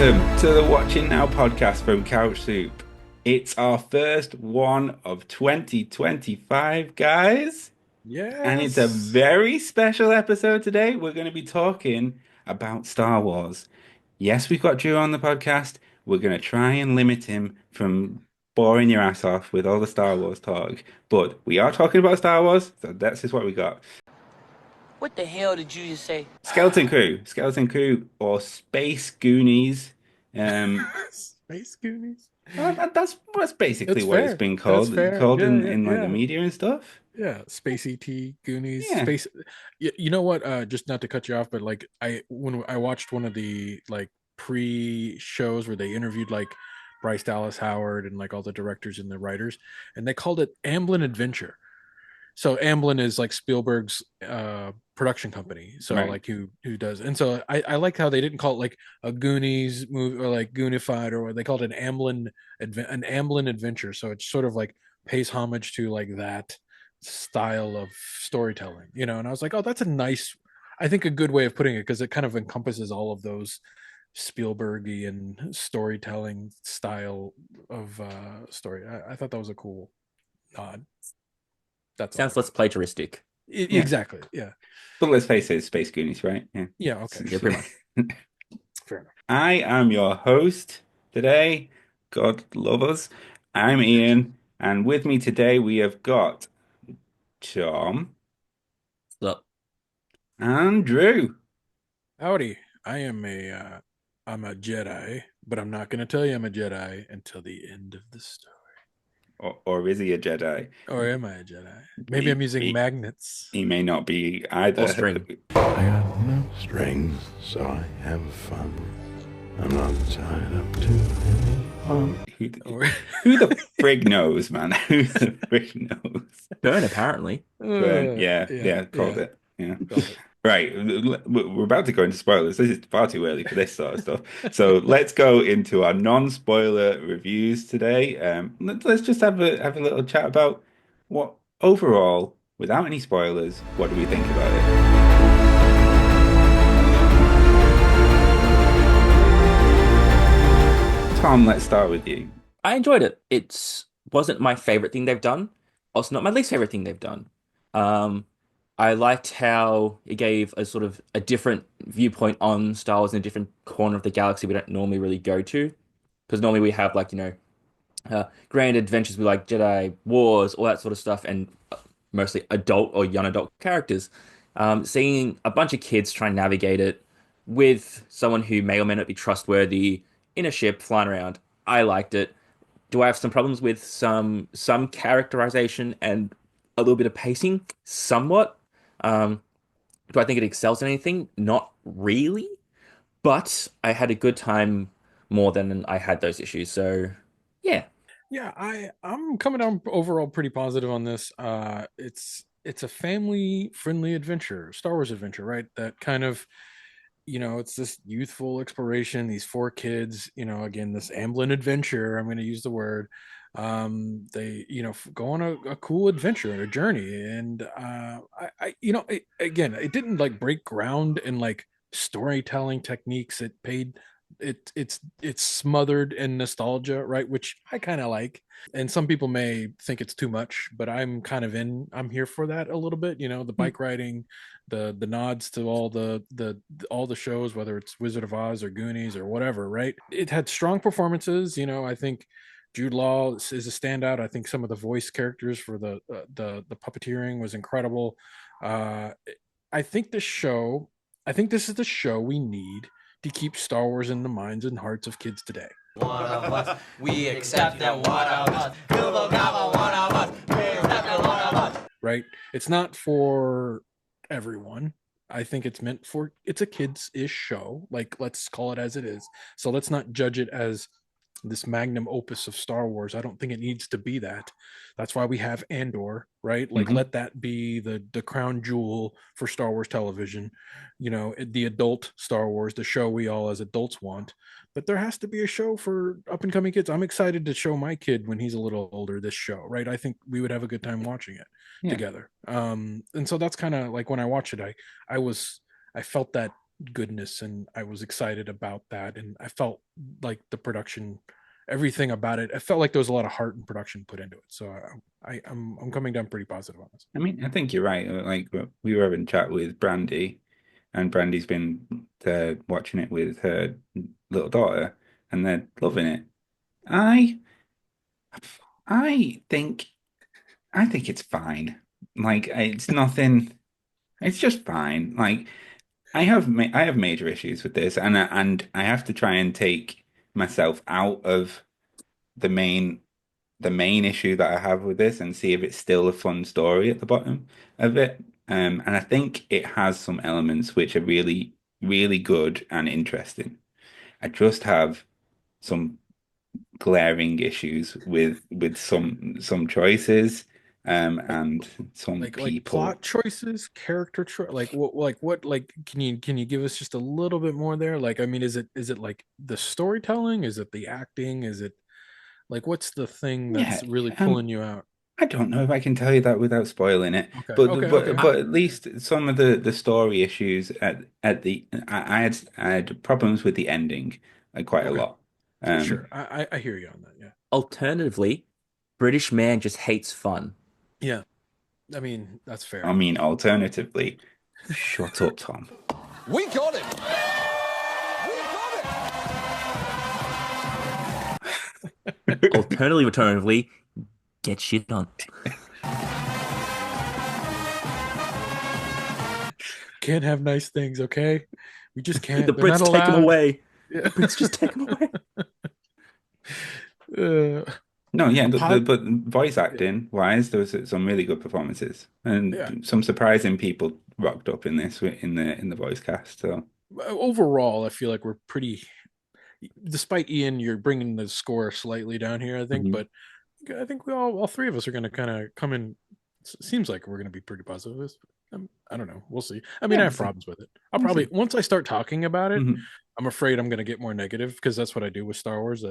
Welcome to the Watching Now podcast from Couch Soup. It's our first one of 2025, guys. And it's a Yes. very special episode today. We're going to be talking about Star Wars. Yes, we've got Drew on the podcast. We're going to try and limit him from boring your ass off with all the Star Wars talk. But we are talking about Star Wars, so that's just what we got. What the hell did you just say? Skeleton Crew, or Space Goonies. Um, Space Goonies. that's basically That's what it's fair. been That's called, fair. called Yeah, in, yeah, in like the yeah. media and stuff. Yeah. Space ET, Goonies, Yeah. Space. You know what? Just not to cut you off, but like when I watched one of the like pre-shows where they interviewed like Bryce Dallas Howard and like all the directors and the writers, and they called it Amblin Adventure. So Amblin is like Spielberg's production company. So Right. like who does, and so I like how they didn't call it like a Goonies movie or like Goonified, or what they called it an Amblin adventure. So it's sort of like pays homage to like that style of storytelling, you know. And I was like, oh, that's a nice, I think a good way of putting it, because it kind of encompasses all of those Spielbergian storytelling style of story. I thought that was a cool nod. That's all I Sounds less got. plagiaristic. Yeah. Exactly. Yeah. But let's face it, it's Space Goonies, right? Yeah. Yeah. Okay. Yeah, pretty much. Fair enough. I am your host today. God love us. I'm Ian, and with me today we have got Tom So, and Drew. Howdy. I am I'm a Jedi, but I'm not going to tell you I'm a Jedi until the end of the story. Or is he a Jedi? Or am I a Jedi? Maybe He, I'm using he, magnets. he may not be or either. string. I got no strings, so I have fun. I'm not tied up to any fun. Who, Or who the frig knows, man? Who the frig knows? Fern, apparently. Fern, yeah, yeah, called yeah. it. Yeah. Called it. Right, we're about to go into spoilers. This is far too early for this sort of stuff. So let's go into our non-spoiler reviews today. Let's just have a little chat about what overall, without any spoilers, what do we think about it? Tom, let's start with you. I enjoyed it. It wasn't my favorite thing they've done. Also, not my least favorite thing they've done. Um, I liked how it gave a sort of a different viewpoint on Star Wars in a different corner of the galaxy we don't normally really go to. Because normally we have like, grand adventures with like Jedi Wars, all that sort of stuff, and mostly adult or young adult characters. Seeing a bunch of kids try and navigate it with someone who may or may not be trustworthy in a ship flying around, I liked it. Do I have some problems with some characterization and a little bit of pacing? Somewhat. Um, do I think it excels in anything? Not really. But I had a good time more than I had those issues. So yeah. Yeah, I'm coming down overall pretty positive on this. It's a family friendly adventure, Star Wars adventure, right? That kind of, it's this youthful exploration, these four kids, again, this Amblin adventure, I'm going to use the word. They, go on a cool adventure and a journey. And again, it didn't like break ground in like storytelling techniques. It paid it's smothered in nostalgia, right? Which I kind of like. And some people may think it's too much, but I'm here for that a little bit. The bike riding, the nods to all the shows, whether it's Wizard of Oz or Goonies or whatever, right? It had strong performances. I think Jude Law is a standout. I think some of the voice characters for the puppeteering was incredible. Uh, I think I think this is the show we need to keep Star Wars in the minds and hearts of kids today. One of us, we accept that one of us. You will never one of us. We accept that one of us. Right? It's not for everyone. I think it's a kids-ish show. Like, let's call it as it is. So let's not judge it as this magnum opus of Star Wars. I don't think it needs to be that. That's why we have Andor, right? Like, Mhm. let that be the crown jewel for Star Wars television. The adult Star Wars, the show we all as adults want. But there has to be a show for up and coming kids. I'm excited to show my kid when he's a little older this show, right? I think we would have a good time watching it Yeah. together. And so that's kind of like when I watched it, I felt that goodness, and I was excited about that, and I felt like the production, everything about it, I felt like there was a lot of heart and production put into it. So I'm coming down pretty positive on this. I mean, I think you're right. Like we were having a chat with Brandy, and Brandy's been watching it with her little daughter, and they're loving it. I I think I think it's fine. Like it's nothing. It's just fine. Like I have major issues with this, and I have to try and take myself out of the main issue that I have with this and see if it's still a fun story at the bottom of it. And I think it has some elements which are really, really good and interesting. I just have some glaring issues with some choices, and some Like people. plot choices, character like can you give us just a little bit more there? Like, I mean, is it like the storytelling? Is it the acting? Is it like, what's the thing Yeah, that's really um, pulling you out? I don't know if I can tell you that without spoiling it, Okay, but okay, okay. but at least some of the story issues at the I had problems with the ending, quite a Okay, lot. sure. Um, I hear you on that. Yeah, Alternatively, British man just hates fun. yeah. I mean, that's I fair. mean, alternatively, shut up, Tom. We got him! We got Alternatively, get shit on. Can't have nice things, okay? We just can't. The They're not Brits take him allowed. away. Yeah. The Brits just take him away. Uh, No, yeah, pot. but voice Yeah. acting wise, there was some really good performances Yeah. and some surprising people rocked up in this in the voice cast. So Overall, I feel like we're pretty. Despite Ian, you're bringing the score slightly down here, I think, mhm. but I think we all three of us are going to kind of come in. Seems like we're going to be pretty positive. I don't know. We'll see. I mean, Yeah, I we'll have see. problems with it. I'll We'll probably see. once I start talking about it, Mhm. I'm afraid I'm going to get more negative because that's what I do with Star Wars.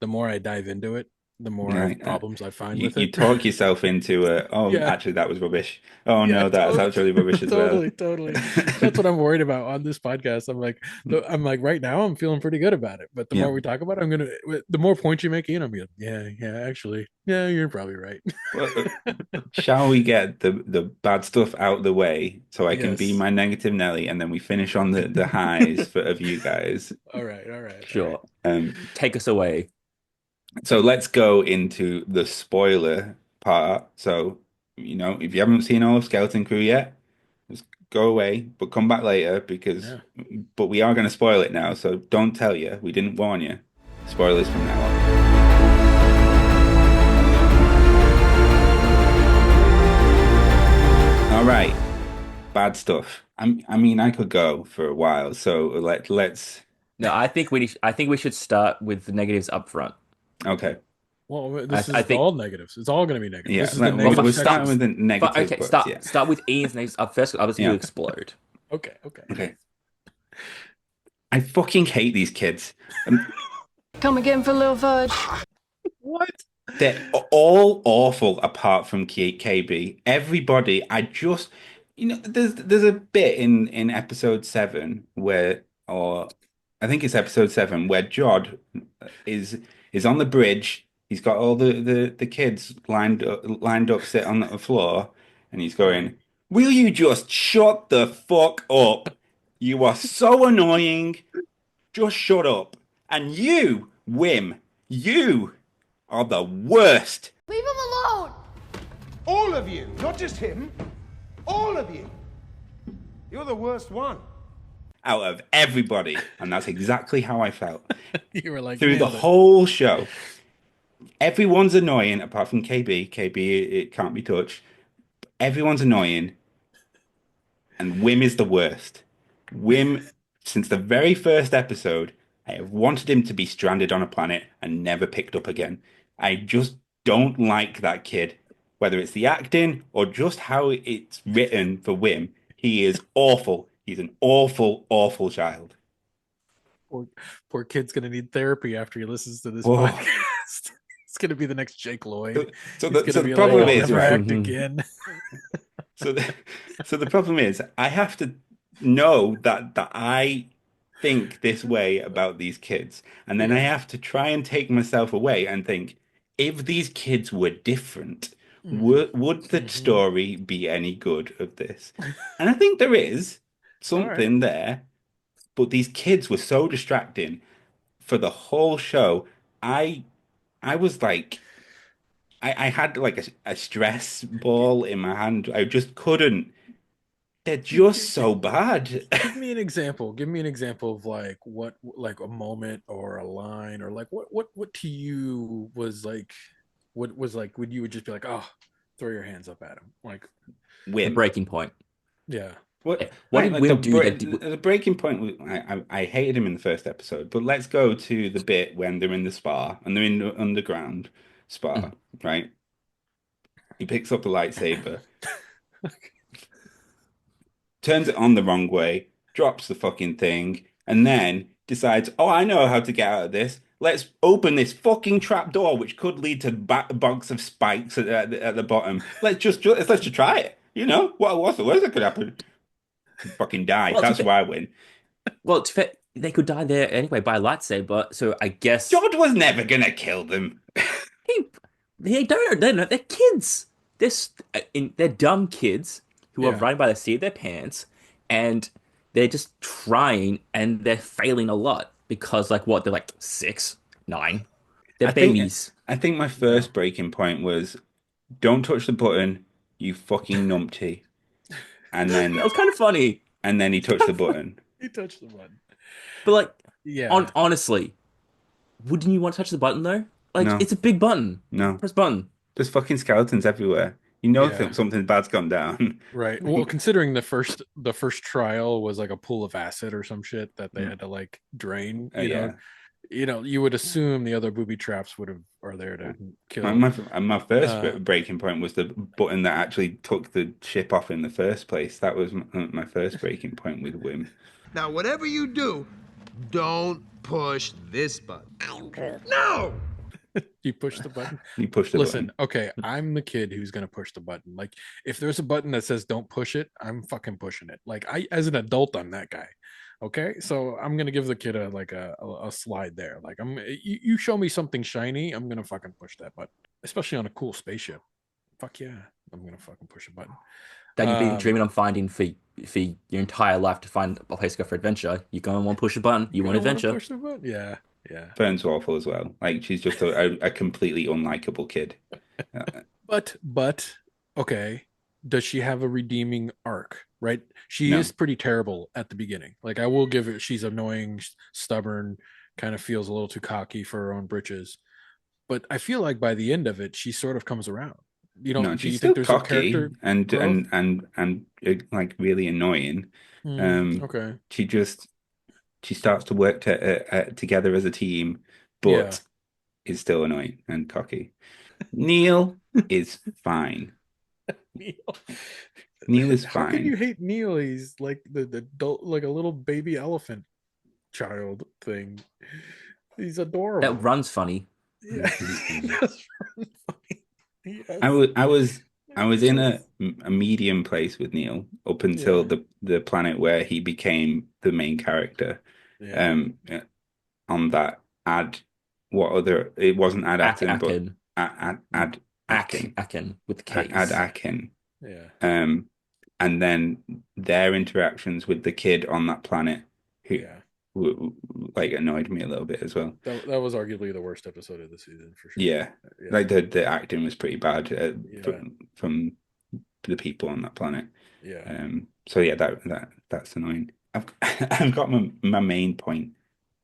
The more I dive into it, the more Yeah, problems I find you with you it. talk yourself into oh, Yeah, actually that was rubbish. Oh yeah, no, that's totally, actually rubbish as well. totally. That's what I'm worried about on this podcast. I'm like, right now, I'm feeling pretty good about it. But the Yeah. more we talk about it, the more points you make, Ian, I'm like, yeah, actually, yeah, you're probably right. Well, shall we get the bad stuff out of the way so I can be Yes. my negative Nelly, and then we finish on the highs of you guys. All right, all right, all right. Sure. Um, Take us away. so let's go into the spoiler part. So, if you haven't seen all of Skeleton Crew yet, just go away, but come back later Yeah. but we are going to spoil it now. So don't tell you, we didn't warn you. Spoilers from now on. All right, bad stuff. I mean, I could go for a while. So let's. No, I think we should start with the negatives up front. Okay, Well, I, this I is think all negative. It's all going to be negative. yeah. This is the well, negative We're section. starting with the but negative, okay, but yeah, start with Ian's negatives up first. Others yeah. you Okay, explode. Okay, okay. okay. I fucking hate these kids. Come again for a little fudge. What? They're all awful apart from KB. Everybody, I just, there's a bit in episode 7 where, or I think it's episode 7 where Jod is on the bridge. He's got all the kids lined up, sit on the floor, and he's going, "Will you just shut the fuck up? You are so annoying. Just shut up." And you, Wim, you are the worst Leave him alone! All of you, not just him. All of you. You're the worst one. out of everybody. And that's exactly how I felt You were like, through the nailed it. whole show. Everyone's annoying apart from KB. KB, it can't be touched. Everyone's annoying. And Wim is the worst. Wim, since the very first episode, I have wanted him to be stranded on a planet and never picked up again. I just don't like that kid. Whether it's the acting or just how it's written for Wim, he is awful. He's an awful, awful child. Poor kid's going to need therapy after he listens to this Oh. podcast. It's going to be the next Jake Lloyd. So He's the, going so to the be problem like, I'll is, never right? act again. So the problem is, I have to know that I think this way about these kids, and then I Yeah. have to try and take myself away and think, if these kids were different, Hmm. would the Hmm. story be any good of this? And I think there is All right. something there, but these kids were so distracting for the whole show. I I was like, I had like a stress ball in my hand. I just couldn't. They're just so bad. Give me an example. Give me an example of like what, like a moment or a line, or like what to you was like, what was like when you would just be like, oh, throw your hands up at him, like, The Wim. breaking point. yeah, What? What Right, did like Wim do that the breaking point. I hated him in the first episode, but let's go to the bit when they're in the spa and they're in the underground spa. Mm. Right? He picks up the lightsaber, turns it on the wrong way, drops the fucking thing, and then decides, "Oh, I know how to get out of this. Let's open this fucking trap door, which could lead to ba box of spikes at the bottom. Let's just try it. You know what's the worst that could happen? Fucking die. Well, to That's be, why I win." they could die there anyway by a lightsaber. So I guess Jod was never gonna kill them. he, they're kids. They're dumb kids who are yeah. running by the seat of their pants, and they're just trying, and they're failing a lot because, like, what, they're like 6, 9. They're I think babies. I think my Yeah. first breaking point was don't touch the button, you fucking numpty. And That then was kind of funny. he It's touched kind the of fun. button. He touched the button. But like, Yeah. honestly, wouldn't you want to touch the button though? Like, No, it's a big button. no. Press button. There's fucking skeletons everywhere. You know Yeah. something bad's gone down. Right. Well, considering the first trial was like a pool of acid or some shit that they had to like drain, Yeah. you would assume the other booby traps would have are there to My, kill. my my first Uh, breaking point was the button that actually took the ship off in the first place. That was my first breaking point with Wim. Now, whatever you do, don't push this button. No! you push the button. You push the Listen, button. okay, I'm the kid who's gonna push the button. Like, if there's a button that says don't push it, I'm fucking pushing it. Like, as an adult, I'm that guy. Okay, so I'm gonna give the kid a slide there. Like, you show me something shiny, I'm gonna fucking push that button, especially on a cool spaceship. Fuck yeah, I'm gonna fucking push a button. That you've been Um, dreaming of finding for your entire life to find a place to go for adventure. You go and want to push a button. You you're want gonna want to adventure. push the button. Yeah, yeah. Fern's awful as well. Like she's just a completely unlikable kid. But okay, does she have a redeeming arc? Right, she No, is pretty terrible at the beginning. Like, I will give it, she's annoying, stubborn, kind of feels a little too cocky for her own britches. But I feel like by the end of it, she sort of comes around. You no, don't? Do she's you still think there's a cocky character and growth? like really annoying. Um, Okay. she just she starts to work together as a team, Yeah. but is still annoying and cocky. Neel is fine. Neel. Neel is How can fine. you hate Neel? He's like the adult, like a little baby elephant child thing. He's That adorable. runs funny. Yeah. He does run funny. He I has- was I was I he was in does. a medium place with Neel up until Yeah. the planet where he became the main character. Yeah. Um, on that ad, what other? It wasn't ad Attin, but Akin. ad Akin, Akin with ad K's. Akin. Yeah. And then their interactions with the kid on that planet, who Yeah. like annoyed me a little bit as well. That was arguably the worst episode of the season for sure. Yeah, Yeah. like the acting was pretty bad Yeah. from the people on that planet. Yeah. So yeah, that's annoying. I've I've got my main point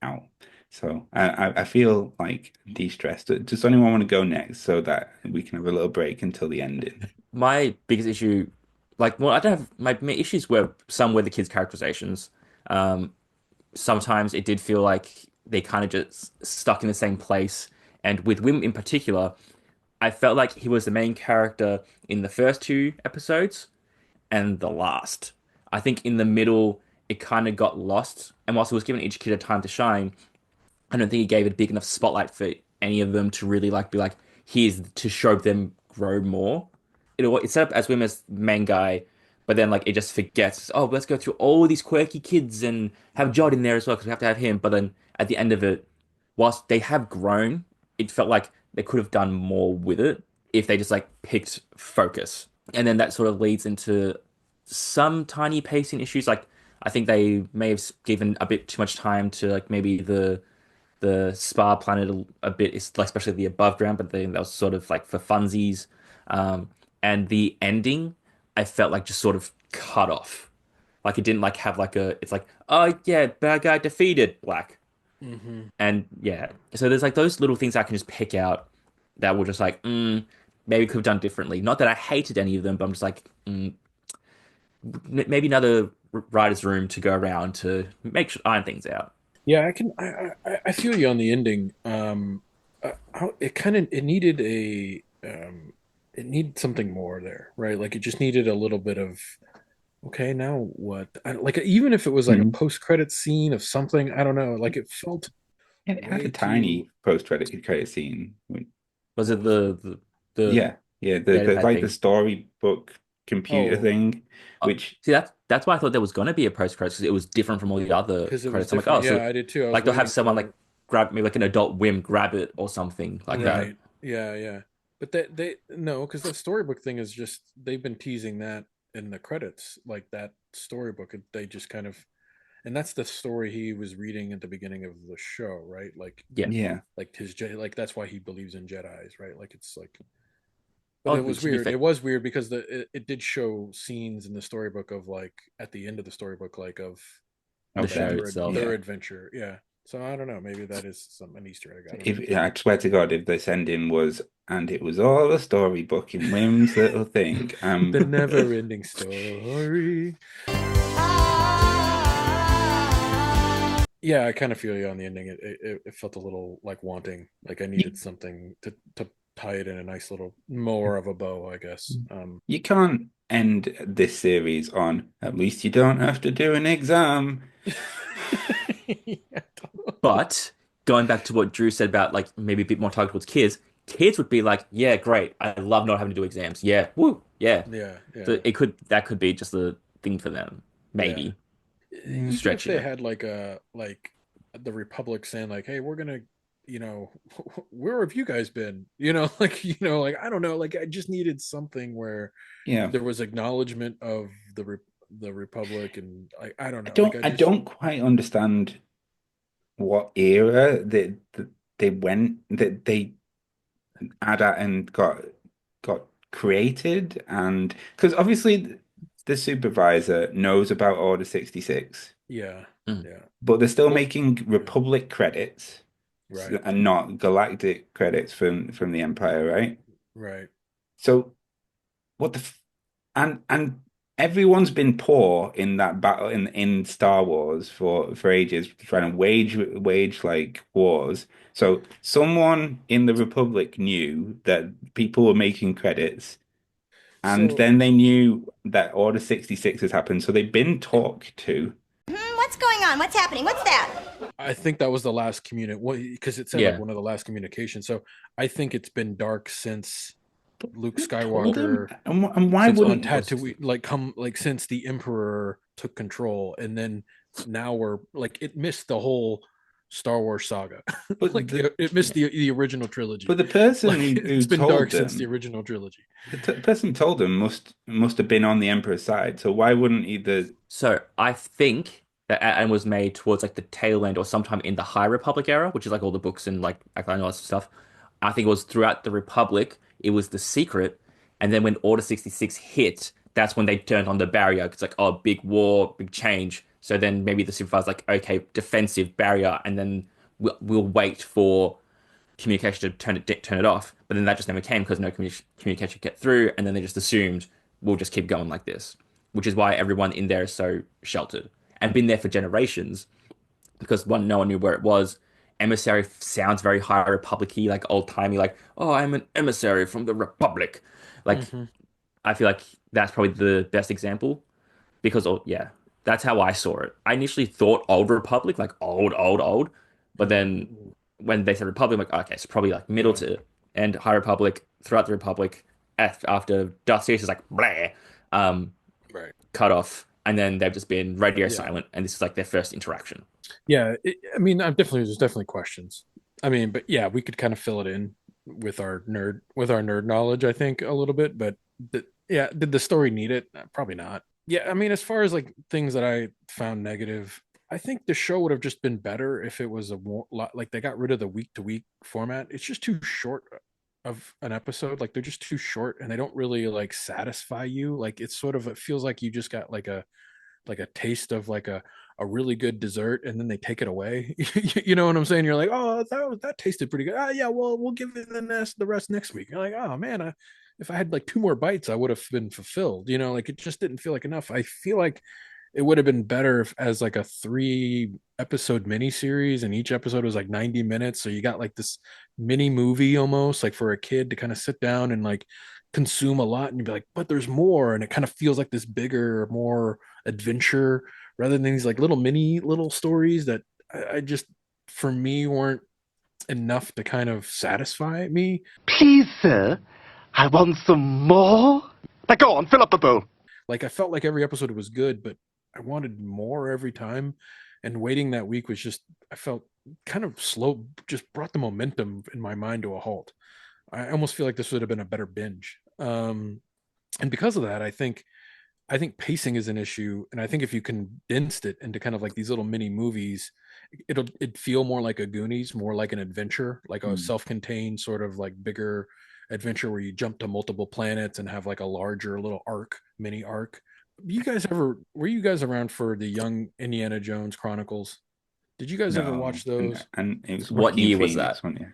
out. So I feel like de-stressed. Does anyone want to go next so that we can have a little break until the ending? My biggest issue, like, well, I don't have my issues were some with the kids' characterizations. Um, Sometimes it did feel like they kind of just stuck in the same place. And with Wim in particular, I felt like he was the main character in the first 2 episodes and the last. I think in the middle, it kind of got lost. And whilst it was giving each kid a time to shine, I don't think he gave it a big enough spotlight for any of them to really like be like, here's to show them grow more. It set up as Wim as main guy, but then like it just forgets. Oh, let's go through all these quirky kids and have Jod in there as well because we have to have him. But then at the end of it, whilst they have grown, it felt like they could have done more with it if they just like picked focus. And then that sort of leads into some tiny pacing issues. Like I think they may have given a bit too much time to like maybe the spa planet a bit, especially the above ground, but then that was sort of like for funsies. Um, and the ending, I felt like just sort of cut off. Like it didn't like have like a, it's like, oh yeah, bad guy defeated, black. Hmm. And yeah, so there's like those little things I can just pick out that were just like, maybe could have done differently. Not that I hated any of them, but I'm just like, maybe another writer's room to go around to make sure iron things out. Yeah, I can. I feel you on the ending. It kind of it needed it needed something more there, right? Like it just needed a little bit of okay, now what? Like even if it was like a Mhm. post credit scene of something, I don't know. Like it felt And it had a way too. tiny post-credit scene. Was it the Yeah, data the pad like the thing? storybook computer Oh, thing, which See, that's why I thought there was gonna be a post credits because it was different from all the other because it was credits. I'm like, oh, different. so Yeah, I did too. I was like they'll have waiting someone like for grab me like an adult whim grab it or something like that. right. Yeah, yeah. But that they no, because that storybook thing is just they've been teasing that in the credits, like that storybook. They just kind of and that's the story he was reading at the beginning of the show, right? Yeah. yeah. Like like that's why he believes in Jedi's, right? Like it's like, but Oh, it was to be weird. fair, It was weird because it did show scenes in the storybook of like at the end of the storybook, like the Of of show them, itself. their yeah. adventure. Yeah. So I don't know. Maybe that is some an Easter egg. I don't know. If I swear to God, if this ending was, and it was all a storybook in Wim's little thing, The never-ending story. Yeah, I kind of feel you on the ending. It felt a little like wanting. Like I you, needed something to tie it in a nice little more of a bow, I guess. you can't end this series on, at least you don't have to do an exam. Yeah, But going back to what Drew said about like maybe a bit more targeted towards kids, kids would be like, yeah, great. I love not having to do exams. Yeah, woo, yeah. yeah, So yeah, it could that could be just a thing for them, yeah. maybe Mm, Even if stretching they it. had like the Republic saying like, "Hey, we're gonna, where have you guys been?" like like I don't know. Like I just needed something where yeah. there was acknowledgement of the Republic, and I don't I know. Like don't I I just don't quite understand what era that they went that they ADA and got created, and because obviously the supervisor knows about Order 66, yeah, Mm. yeah. but they're still Well, making yeah, Republic credits right, and not galactic credits from the Empire, right? right. So what the f and everyone's been poor in that battle in Star Wars for ages, trying to wage like wars. So someone in the Republic knew that people were making credits, and So then they knew that Order 66 has happened. So they've been talked to. What's going on? What's happening? What's that? I think that was the last because it said like Yeah. one of the last communications. So I think it's been dark since Luke Who told them? Skywalker And why since on wouldn't Tatooine, like come like since the Emperor took control, and then now we're like it missed the whole Star Wars saga. but Like the it missed the original trilogy. but the person Like who it's been told dark since the them original trilogy. the person who told them must have been on the Emperor's side. So why wouldn't either? So I think that Attin was made towards like the tail end or sometime in the High Republic era, which is like all the books and like and all that stuff. I think it was throughout the Republic, it was the secret, and then when Order 66 hit, that's when they turned on the barrier. It's like, oh, big war, big change. So then maybe the supervisor's like, okay, defensive barrier, and then we'll wait for communication to turn it off. But then that just never came because no communication get through, and then they just assumed we'll just keep going like this, which is why everyone in there is so sheltered and been there for generations because one, no one knew where it was. Emissary sounds very high republic-y, like old timey, like, oh, I'm an emissary from the Republic. Like, Hmm. I feel like that's probably the best example because, oh, yeah, that's how I saw it. I initially thought Old Republic, like old, but then when they said Republic, I'm like, okay, it's probably like middle Yeah. to end High Republic throughout the Republic after Darth Sidious is like, blah. Um, Right. cut off, and then they've just been radio Yeah. silent, and this is like their first interaction. Yeah. I mean, there's definitely questions. I mean, but yeah, we could kind of fill it in with our nerd knowledge, I think, a little bit. But yeah, did the story need it? Probably not. Yeah, I mean, as far as like things that I found negative, I think the show would have just been better if it was a more like they got rid of the week to week format. It's just too short of an episode. Like they're just too short and they don't really like satisfy you. Like it's sort of, it feels like you just got like a taste of like a really good dessert and then they take it away. You know what I'm saying? You're like, oh, that tasted pretty good. Yeah, well, we'll give it the rest next week. You're like, oh man, if I had like two more bites, I would have been fulfilled. You know, like it just didn't feel like enough. I feel like it would have been better if as like a 3 episode mini series and each episode was like 90 minutes. So you got like this mini movie almost like for a kid to kind of sit down and like consume a lot and you'd be like, but there's more. And it kind of feels like this bigger, more adventure rather than these like little stories that I just, for me, weren't enough to kind of satisfy me. Please, sir, I want some more. Now go on, fill up the bowl. Like I felt like every episode was good, but I wanted more every time. And waiting that week was just, I felt kind of slow, just brought the momentum in my mind to a halt. I almost feel like this would have been a better binge. And because of that, I think pacing is an issue, and I think if you condensed it into kind of like these little mini movies, it'd feel more like a Goonies, more like an adventure, like a self-contained sort of like bigger adventure where you jump to multiple planets and have like a larger little mini arc. Were you guys around for the Young Indiana Jones Chronicles? Did you guys ever watch those? And it was What year was Phoenix, that? wasn't it?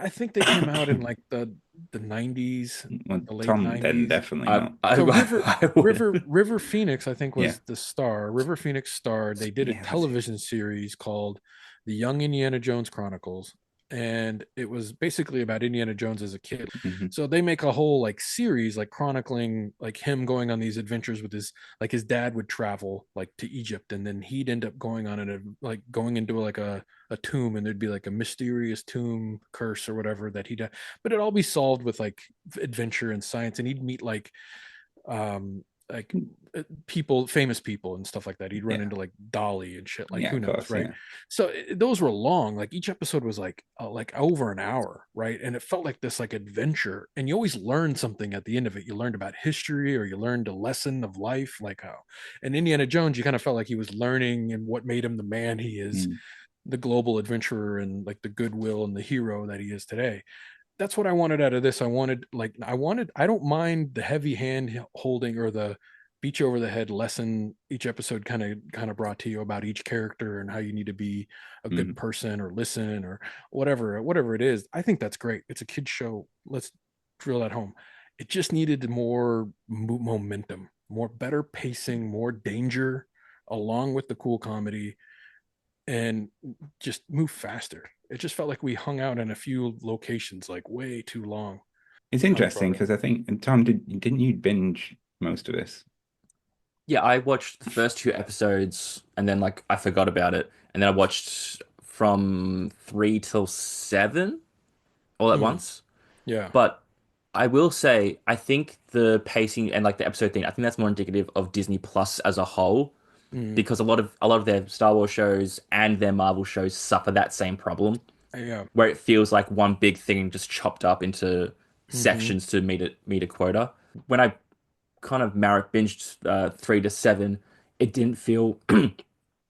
I think they came out in like the 90s, Well, the late Tom 90s. then definitely not. So I would- River Phoenix, I think, was Yeah. the star. River Phoenix starred. They did a Yeah, that's it. television series called The Young Indiana Jones Chronicles, and it was basically about Indiana Jones as a kid. Mhm. So they make a whole like series, like chronicling like him going on these adventures with his dad would travel like to Egypt, and then he'd end up going on like going into like a tomb, and there'd be like a mysterious tomb curse or whatever that he'd, but it'd all be solved with like adventure and science, and he'd meet like famous people and stuff like that. He'd run Yeah. into like Dolly and shit, like Yeah, who of knows, course, right? yeah. So those were long. Like each episode was like over an hour, right? And it felt like this like adventure, and you always learned something at the end of it. You learned about history, or you learned a lesson of life, like how. And Indiana Jones, you kind of felt like he was learning and what made him the man he is, the global adventurer, and like the goodwill and the hero that he is today. That's what I wanted out of this. I don't mind the heavy hand holding or the beach over the head lesson each episode kind of brought to you about each character and how you need to be a good person or listen or whatever it is. I think that's great. It's a kid's show. Let's drill that home. It just needed more momentum, more better pacing, more danger, along with the cool comedy, and just move faster. It just felt like we hung out in a few locations like way too long. It's interesting because I think, and Tom, didn't you binge most of this? Yeah, I watched the first 2 episodes and then like I forgot about it. And then I watched from 3 till 7 all at once. Yeah. But I will say, I think the pacing and like the episode thing, I think that's more indicative of Disney Plus as a whole, because a lot of their Star Wars shows and their Marvel shows suffer that same problem, Yeah. where it feels like one big thing just chopped up into sections to meet a quota. When I kind of binged 3 to 7, it didn't feel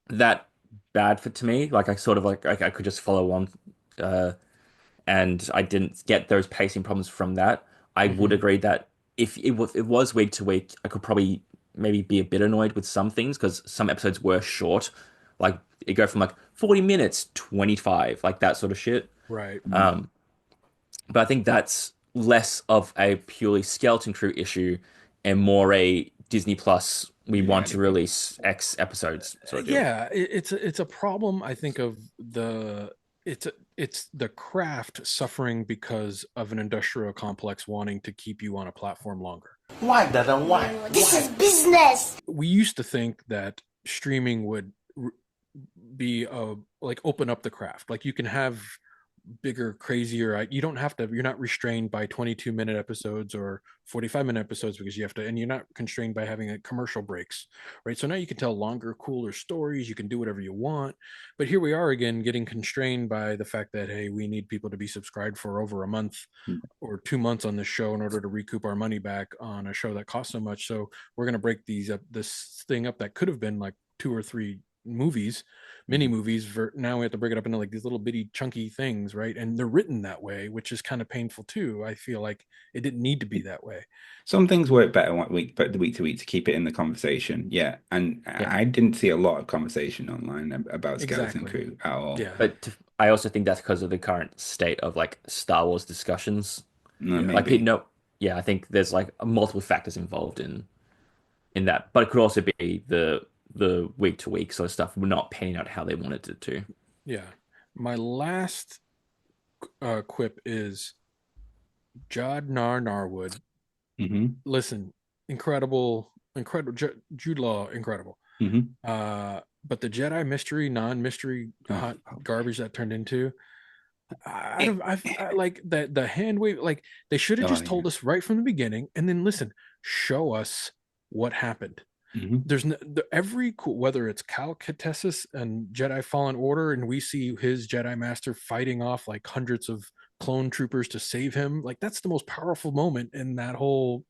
that bad to me. Like I sort of like I could just follow on, and I didn't get those pacing problems from that. I would agree that if it was week to week, I could probably maybe be a bit annoyed with some things because some episodes were short. Like it go from like 40 minutes, 25, like that sort of shit. Right. But I think that's less of a purely Skeleton Crew issue and more a Disney Plus, we want to release X episodes sort of deal. Yeah, it's a problem. I think of it's the craft suffering because of an industrial complex wanting to keep you on a platform longer. Why, Dada? Why? This is business. We used to think that streaming would be like open up the craft. Like you can have bigger, crazier. You don't have to. You're not restrained by 22-minute episodes or 45-minute episodes because you have to, and you're not constrained by having commercial breaks, right? So now you can tell longer, cooler stories. You can do whatever you want. But here we are again, getting constrained by the fact that hey, we need people to be subscribed for over a month or 2 months on this show in order to recoup our money back on a show that costs so much. So we're going to break this thing up that could have been like 2 or 3 movies, mini movies. Now we have to break it up into like these little bitty chunky things, right? And they're written that way, which is kind of painful too. I feel like it didn't need to be that way. Some things work better one week, but the week to week to keep it in the conversation. Yeah, and I didn't see a lot of conversation online about Skeleton Crew at all. Yeah, But I also think that's because of the current state of like Star Wars discussions. No, Like, maybe. no, yeah, I think there's like multiple factors involved in that, but it could also be the week to week sort of stuff not panning out how they wanted it to. yeah. My last quip is Jod Na Nawood. Hmm. Listen, incredible, Jude Law, incredible. Hmm. But the Jedi mystery, non-mystery hot garbage that turned into, I like that the hand wave. Like they should have just told us right from the beginning, and then listen, show us what happened. There's every whether it's Cal Kestis and Jedi Fallen Order, and we see his Jedi Master fighting off like hundreds of clone troopers to save him. Like that's the most powerful moment in that whole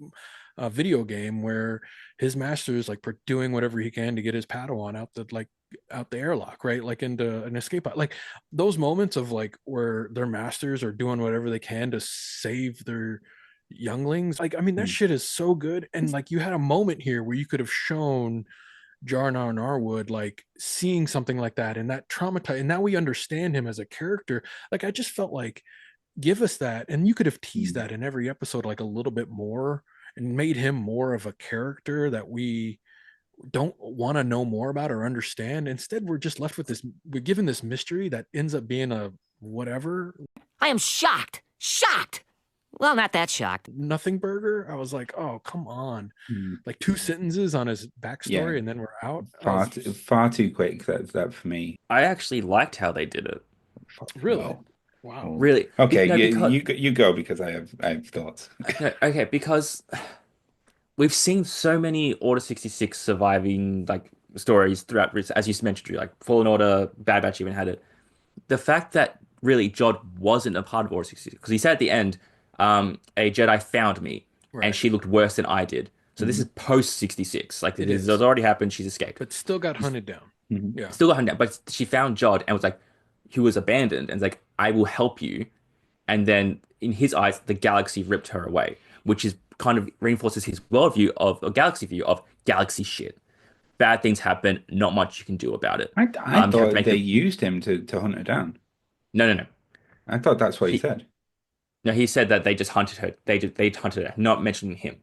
video game, where his master is like doing whatever he can to get his Padawan out the airlock, right? Like into an escape pod. Like those moments of like where their masters are doing whatever they can to save their younglings. Like, I mean, that shit is so good. And like you had a moment here where you could have shown Jod Na Nawood like seeing something like that and that traumatized, and now we understand him as a character. Like I just felt like give us that, and you could have teased that in every episode like a little bit more and made him more of a character that we don't want to know more about or understand. Instead, we're just left with this, we're given this mystery that ends up being a whatever. I am shocked. Shocked. Well, not that shocked. Nothing burger. I was like, oh, come on. Like 2 sentences on his backstory and then we're out. Far too quick. That's that for me. I actually liked how they did it. Really? Wow. Really? Okay, No, you go because I have thoughts. No, okay, because we've seen so many Order 66 surviving like stories throughout, as you mentioned, like Fallen Order, Bad Batch even had it. The fact that really Jod wasn't a part of Order 66, because he said at the end, a Jedi found me, and she looked worse than I did. So this is post 66. Like this has already happened. She's escaped, but still got hunted down. Yeah, still got hunted down. But she found Jod and was like, he was abandoned, and like, I will help you. And then in his eyes, the galaxy ripped her away, which is kind of reinforces his worldview of a galaxy view of galaxy shit. Bad things happen, not much you can do about it. I thought they used him to hunt her down. No. I thought that's what he said. No, he said that they just hunted her. They hunted her, not mentioning him.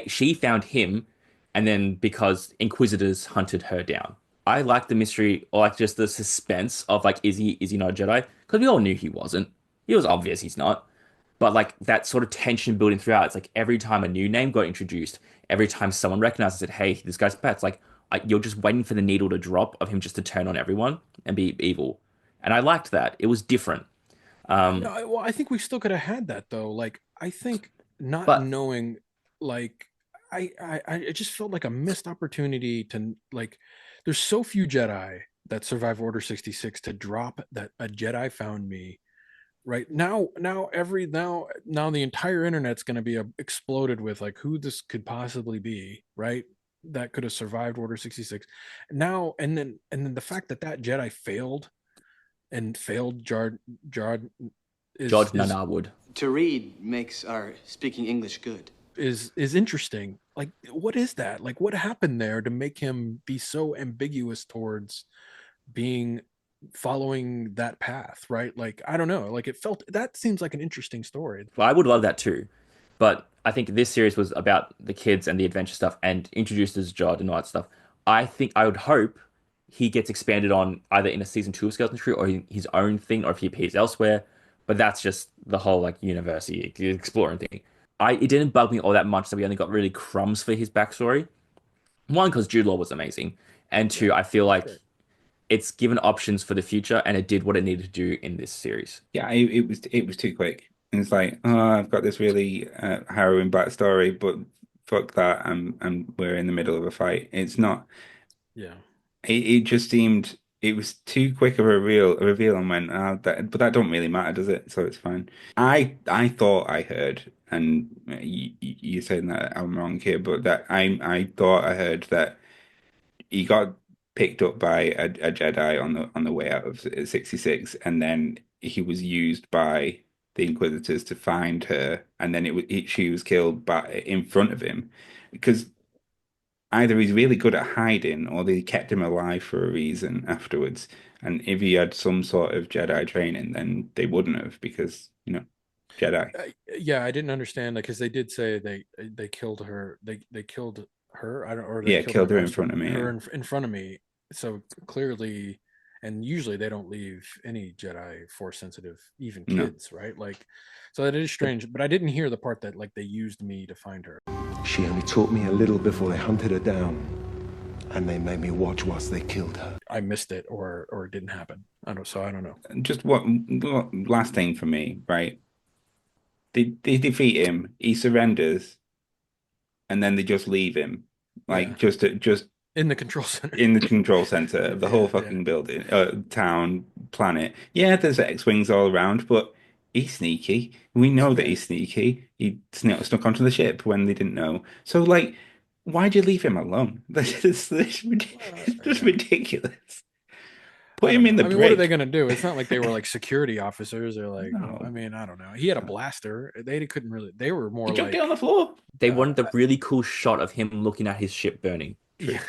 She found him, and then because Inquisitors hunted her down. I like the mystery, or like just the suspense of like, is he not a Jedi? Because we all knew he wasn't. It was obvious he's not. But like that sort of tension building throughout. It's like every time a new name got introduced, every time someone recognizes it, hey, this guy's bad. It's like you're just waiting for the needle to drop of him just to turn on everyone and be evil. And I liked that. It was different. No, well, I think we still could have had that though. Like I think not knowing, like I just felt like a missed opportunity to like. There's so few Jedi that survive Order 66 to drop that a Jedi found me. Right now the entire internet's going to be exploded with like who this could possibly be, right? That could have survived Order 66. Now and then the fact that Jedi failed Jod Na Nawood. To read makes our speaking English good. Is interesting. Like, what is that? Like, what happened there to make him be so ambiguous towards following that path, right? Like, I don't know. Like, that seems like an interesting story. Well, I would love that too, but I think this series was about the kids and the adventure stuff and introduced as Jod and all that stuff. I would hope he gets expanded on either in a season 2 of Skeleton Crew or his own thing, or if he appears elsewhere. But that's just the whole like university exploring thing. It didn't bug me all that much that we only got really crumbs for his backstory. One, because Jude Law was amazing, and two, I feel like it's given options for the future, and it did what it needed to do in this series. Yeah, it was too quick. It's like, oh, I've got this really harrowing backstory, but fuck that, and we're in the middle of a fight. It's not. Yeah. It just seemed it was too quick of a reveal, and went, but that don't really matter, does it? So it's fine. I thought I heard, and you're saying that I'm wrong here, but that I thought I heard that he got picked up by a Jedi on the way out of 66, and then he was used by the Inquisitors to find her, and then she was killed in front of him because either he's really good at hiding or they kept him alive for a reason afterwards. And if he had some sort of Jedi training, then they wouldn't have because, Jedi. Yeah, I didn't understand that because they did say they killed her. They killed her. I don't, or they Yeah, killed my her in master, front of me. her Yeah. in front of me. So clearly, and usually they don't leave any Jedi force sensitive, even No. kids, right? Like, so that is strange. But I didn't hear the part that like they used me to find her. She only taught me a little before they hunted her down, and they made me watch whilst they killed her. I missed it, or it didn't happen. I don't know. Just what last thing for me, right? They defeat him, he surrenders, and then they just leave him. Like just in the control center. In the control center of the whole fucking building, town, planet. Yeah, there's X-wings all around, but he's sneaky. We know that he's sneaky. He snuck onto the ship when they didn't know. So, like, why'd you leave him alone? This is just ridiculous. Put him in the brig. What are they going to do? It's not like they were like security officers or like, I mean, I don't know. He had a blaster. They couldn't really, they were more like. Get on the floor. They wanted the really cool shot of him looking at his ship burning. Yeah.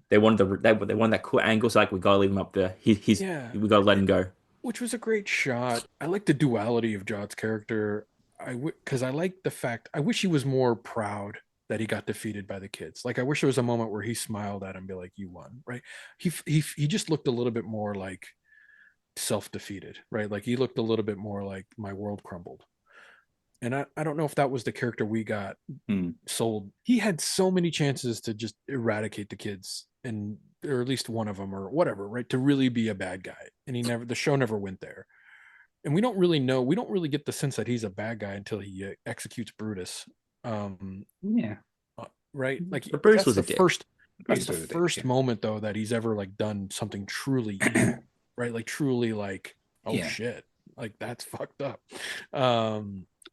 They wanted they wanted that cool angle. So like, we gotta leave him up there. We gotta let him go. Which was a great shot. I like the duality of Jod's character. Because I like the fact, I wish he was more proud that he got defeated by the kids. Like, I wish there was a moment where he smiled at him and be like, you won, right? He just looked a little bit more like self-defeated, right? Like, he looked a little bit more like my world crumbled. And I don't know if that was the character we got sold. He had so many chances to just eradicate the kids, or at least one of them or whatever, right? To really be a bad guy. And the show never went there. And we don't really get the sense that he's a bad guy until he executes Brutus. Right? Like, but Brutus was the first. That's the first dick, moment though that he's ever like done something truly evil, right? Like truly like, shit, like that's fucked up.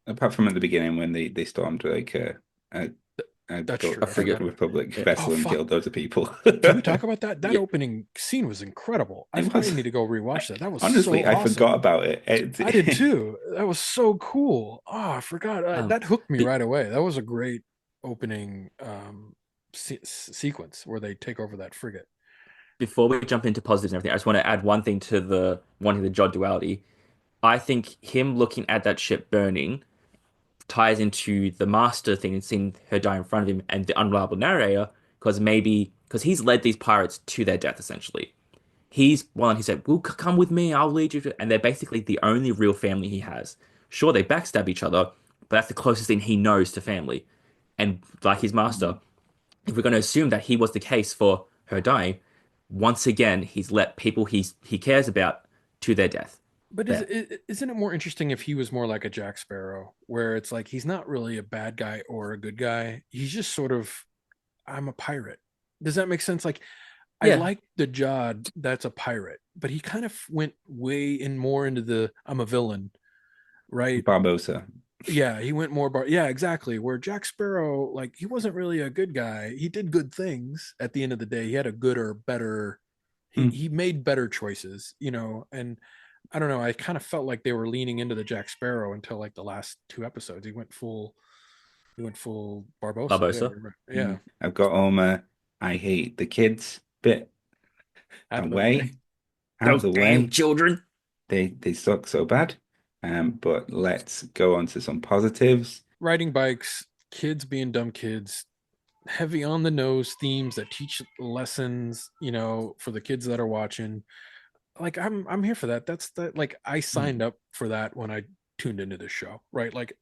Apart from at the beginning when they stormed like a Republic vessel and killed loads of people. Can we talk about that? That opening scene was incredible. I need to go rewatch that. That was honestly, so awesome. I forgot about it. I did too. That was so cool. Oh, I forgot. That hooked me right away. That was a great opening sequence where they take over that frigate. Before we jump into positives and everything, I just want to add one thing to the wanting the Jod duality. I think him looking at that ship burning ties into the master thing and seeing her die in front of him and the unreliable narrator, because he's led these pirates to their death essentially. He said, "Well, come with me, I'll lead you," and they're basically the only real family he has. Sure, they backstab each other, but that's the closest thing he knows to family. And like his master, if we're going to assume that he was the case for her dying, once again he's let people he cares about to their death. But isn't it more interesting if he was more like a Jack Sparrow, where it's like he's not really a bad guy or a good guy? He's just sort of, I'm a pirate. Does that make sense? Like, I like the Jod that's a pirate, but he kind of went more into the I'm a villain, right? Barbosa. Yeah, he went more yeah, exactly. Where Jack Sparrow, like, he wasn't really a good guy. He did good things at the end of the day. He had a good or better. He made better choices, and. I don't know. I kind of felt like they were leaning into the Jack Sparrow until like the last 2 episodes. He went full Barbosa. Yeah. I've got Oma. I hate the kids bit. Away. Out of the way. Children. They suck so bad. But let's go on to some positives. Riding bikes, kids being dumb kids, heavy on the nose themes that teach lessons, for the kids that are watching. Like, I'm here for that. That's like, I signed up for that when I tuned into this show, right? Like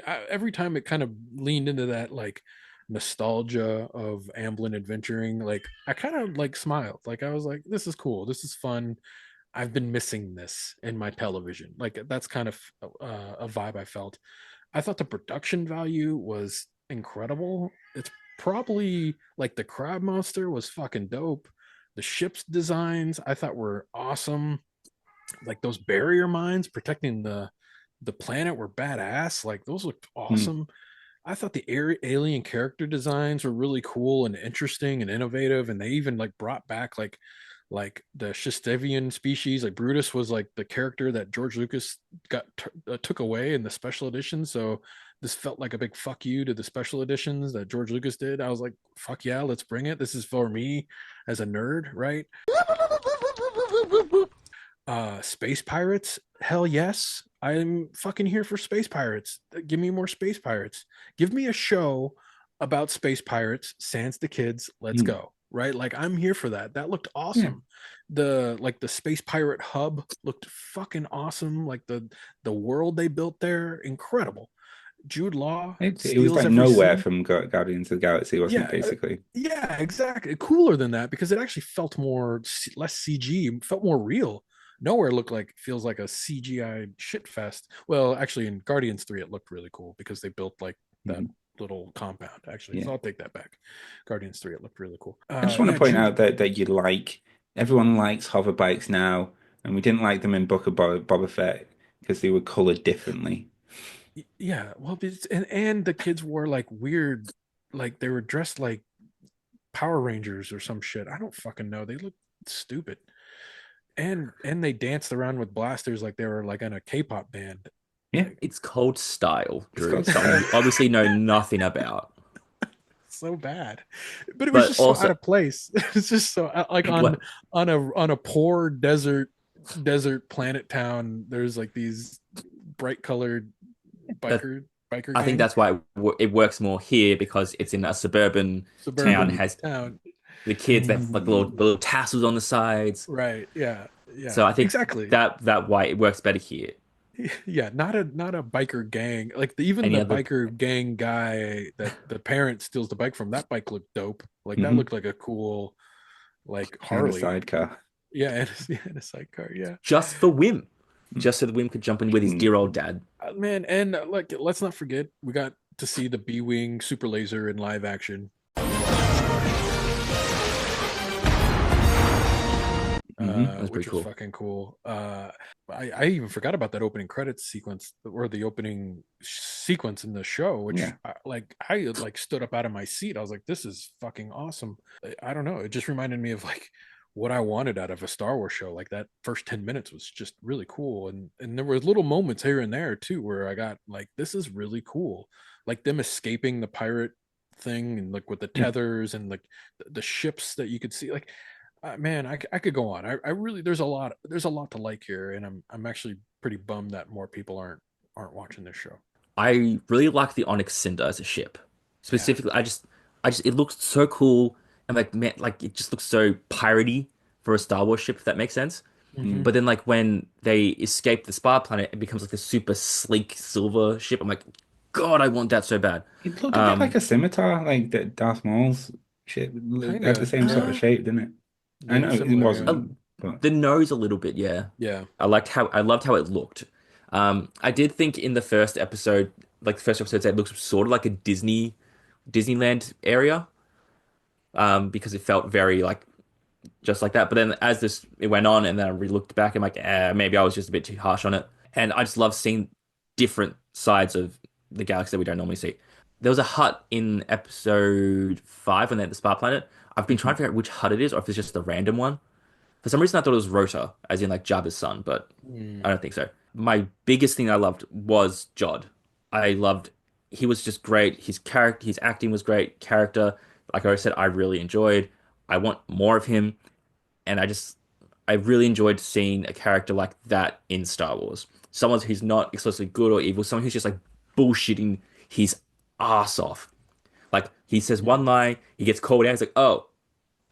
every time it kind of leaned into that, like nostalgia of Amblin adventuring, like I kind of like smiled. Like I was like, this is cool. This is fun. I've been missing this in my television. Like that's kind of a vibe I felt. I thought the production value was incredible. It's probably like the crab monster was fucking dope. The ship's designs I thought were awesome. Like those barrier mines protecting the planet were badass. Like those looked awesome. I thought the alien character designs were really cool and interesting and innovative, and they even like brought back like the Shistavian species. Like Brutus was like the character that George Lucas took away in the special edition. So this felt like a big fuck you to the special editions that George Lucas did. I was like, fuck yeah, let's bring it. This is for me as a nerd, right? Space pirates, hell yes, I'm fucking here for space pirates. Give me more space pirates. Give me a show about space pirates, sans the kids, let's go, right? Like I'm here for that. That looked awesome. The space pirate hub looked fucking awesome. Like the world they built there, incredible. Jude Law It was steals like every nowhere scene. from Guardians of the Galaxy, wasn't it, basically? Yeah, exactly. Cooler than that because it actually felt less CG, felt more real. Nowhere feels like a CGI shit fest. Well, actually, in Guardians 3, it looked really cool because they built like that little compound. Actually, so I'll take that back. Guardians 3, it looked really cool. I just want to point out that everyone likes hover bikes now, and we didn't like them in Book of Boba Fett because they were colored differently. Yeah, well, and the kids wore like weird, like they were dressed like Power Rangers or some shit. I don't fucking know. They look stupid. And they danced around with blasters like they were like in a K-pop band. Yeah, it's called style, Drew. Something you obviously know nothing about. So bad, but it was just also, so out of place. It's just so like on a poor desert planet town. There's like these bright colored biker. I think that's why it works more here because it's in a suburban town. The kids that have like little tassels on the sides. Right. Yeah. Yeah. So I think exactly that why it works better here. Yeah, not a biker gang. Like even the biker gang guy that the parent steals the bike from, that bike looked dope. Like that looked like a cool like Harley. And a sidecar. Yeah, and a sidecar, yeah. Just for Wim. Just so the Wim could jump in with his dear old dad. Man, and like let's not forget we got to see the B-Wing super laser in live action. That's which cool. Was fucking cool. I even forgot about that opening credits sequence or the opening sequence in the show, which I stood up out of my seat. I was like, this is fucking awesome. I don't know. It just reminded me of like what I wanted out of a Star Wars show. Like that first 10 minutes was just really cool. And there were little moments here and there too, where I got like, this is really cool. Like them escaping the pirate thing and like with the tethers and like the ships that you could see, like, man, I could go on. I really there's a lot to like here, and I'm actually pretty bummed that more people aren't watching this show. I really like the Onyx Cinder as a ship. Specifically, I just it looks so cool and like man, like it just looks so piratey for a Star Wars ship, if that makes sense. But then like when they escape the Spar planet, it becomes like a super sleek silver ship. I'm like, God, I want that so bad. It looked a bit like a scimitar, like the Darth Maul's ship. It had the same sort of shape, didn't it? Yeah, I know it wasn't. The nose a little bit, yeah. Yeah. I loved how it looked. I did think in the first episode, it looks sort of like a Disneyland area. Because it felt very like just like that. But then as it went on and then I looked back, I'm like, maybe I was just a bit too harsh on it. And I just love seeing different sides of the galaxy that we don't normally see. There was a hut in episode 5 when they're at the Spar planet. I've been trying to figure out which hut it is or if it's just a random one. For some reason, I thought it was Rota, as in like Jabba's son, but I don't think so. My biggest thing I loved was Jod. He was just great. His acting was great. Character, like I said, I really enjoyed. I want more of him. And I really enjoyed seeing a character like that in Star Wars. Someone who's not explicitly good or evil, someone who's just like bullshitting his ass off. Like he says one lie, he gets called out, he's like, oh,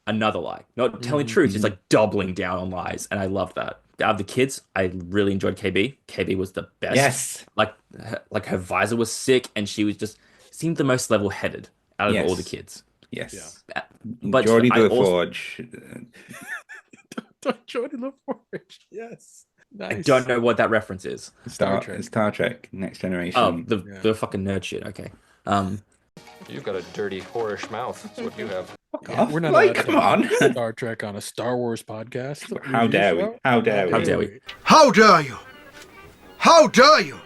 another lie. Not telling truth, just like doubling down on lies. And I love that. Out of the kids, I really enjoyed KB. KB was the best. Yes. Like her visor was sick and she was just seemed the most level-headed. out of all the Yes. kids. Yes. But Geordie I the also Forge. Jordan LaForge. Yes. I Nice. don't know what that reference is. Star Trek, Next Oh, Generation. the fucking nerd shit. Okay. You've got a dirty, whorish mouth. That's what you have. Fuck Yeah, off. we're not Like, allowed to come talk on. about Star Trek on a Star Wars podcast. How review dare we? show? How dare How we? dare we? How dare you? How dare you?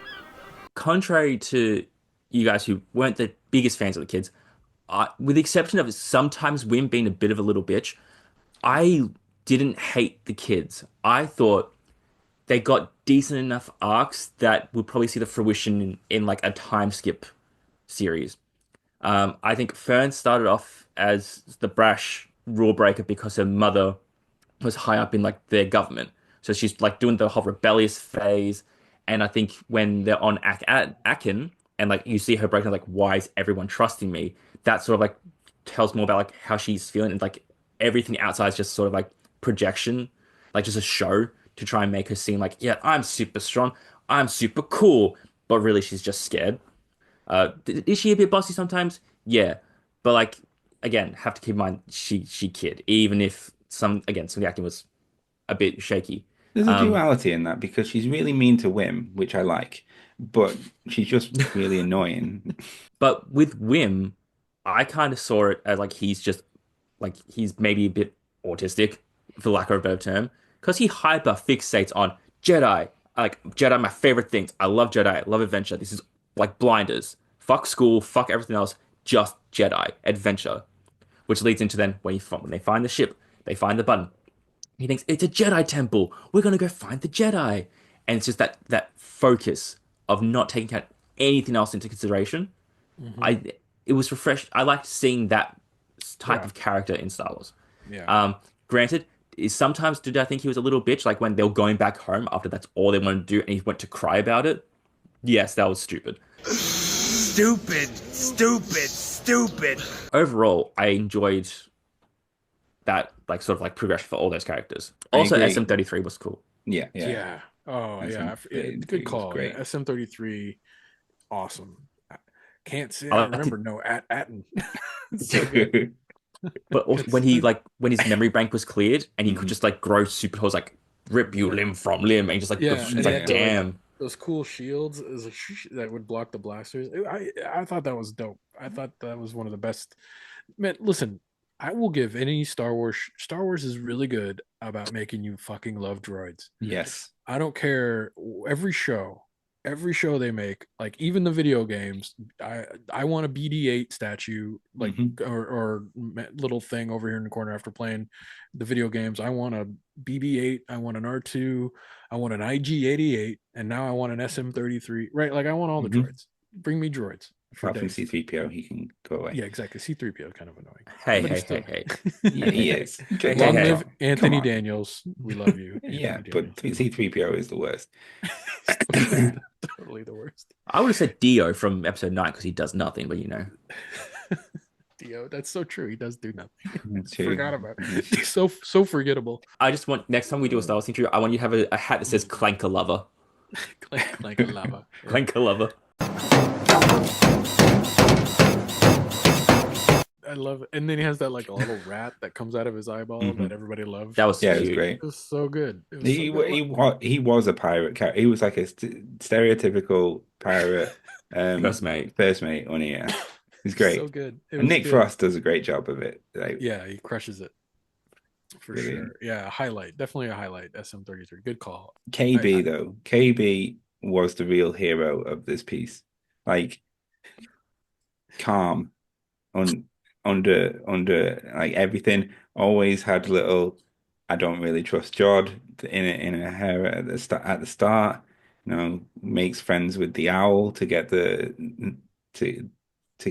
Contrary to you guys who weren't the biggest fans of the kids, with the exception of sometimes Wim being a bit of a little bitch, I didn't hate the kids. I thought they got decent enough arcs that would probably see the fruition in like a time skip series. I think Fern started off as the brash rule breaker because her mother was high up in like their government. So she's like doing the whole rebellious phase. And I think when they're on Akin and like you see her breaking like, why is everyone trusting me? That sort of like tells more about like how she's feeling and like everything outside is just sort of like projection, like just a show to try and make her seem like, yeah, I'm super strong, I'm super cool, but really she's just scared. Is she a bit bossy sometimes? Yeah, but like again, have to keep in mind she kid, even if some of the acting was a bit shaky. There's a Um, duality in that because she's really mean to Wim, which I like, but she's just really annoying. but with Wim, I kind of saw it as like he's just like he's maybe a bit autistic, for lack of a better term, because he hyper fixates on Jedi. Like Jedi, my favorite things. I love Jedi. I love adventure. This is like blinders. Fuck school. Fuck everything else. Just Jedi adventure, which leads into then when they find the ship, they find the button. He thinks it's a Jedi temple. We're gonna go find the Jedi, and it's just that focus of not taking anything else into consideration. Mhm. It was refreshed. I liked seeing that type Yeah. of character in Star Wars. Yeah. Granted, sometimes did I think he was a little bitch, like when they were going back home after that's all they wanted to do, and he went to cry about it. Yes, that was stupid. Stupid, stupid, stupid. Overall, I enjoyed that like sort of like progression for all those characters. I Also, agree. SM-33 was cool. Yeah. Yeah. Oh, yeah. SM-33 Good was call. great. Yeah, SM-33, awesome. Can't say I I like remember no Attin. So good. But also when his memory bank was cleared and he could just like grow super tools, like rip you limb from limb, and just like Yeah, it's and he like had the, like, damn. those cool shields that would block the blasters. I thought that was dope. I thought that was one of the best. Man, listen, I will give any Star Wars. Star Wars is really good about making you fucking love droids. Yes. I don't care. Every show they make, like even the video games, I want a BD-8 statue, like or little thing over here in the corner after playing the video games. I want a BB-8, I want an R2, I want an IG-88, and now I want an SM-33. Right, like I want all the droids. Bring me droids for Apart from days. C-3PO, he can go away. Yeah, exactly. C-3PO is kind of annoying. Hey, But hey, he's still hey, good. Yeah, he is. Hey, Long hey, live Come Anthony on. Daniels. We love you. Yeah, Anthony but Daniels. C-3PO is the worst. Totally the worst. I would have said Dio from episode 9 because he does nothing, but you know. Dio, that's so true. He does do nothing. That's true. Forgot about it. He's so forgettable. I just want next time we do a Star Wars intro, I want you to have a hat that says Clanker Lover. Like a lava. Yeah. Clanker Lover. I love it. And then he has that like a little rat that comes out of his eyeball that everybody loves. That was Yeah, it was cute. great. It was so good. It was He so good. he was a pirate character. He was like a stereotypical pirate First mate. First mate on here. He's great. So good. It And was Nick good. Frost does a great job of it. Like, Yeah, he crushes it. For Brilliant. sure. Yeah, a highlight. Definitely a highlight. SM-33. Good call. KB though, KB was the real hero of this piece. Like calm, under like everything. Always had little. I don't really trust Jod in her at the start. You know, makes friends with the owl to get to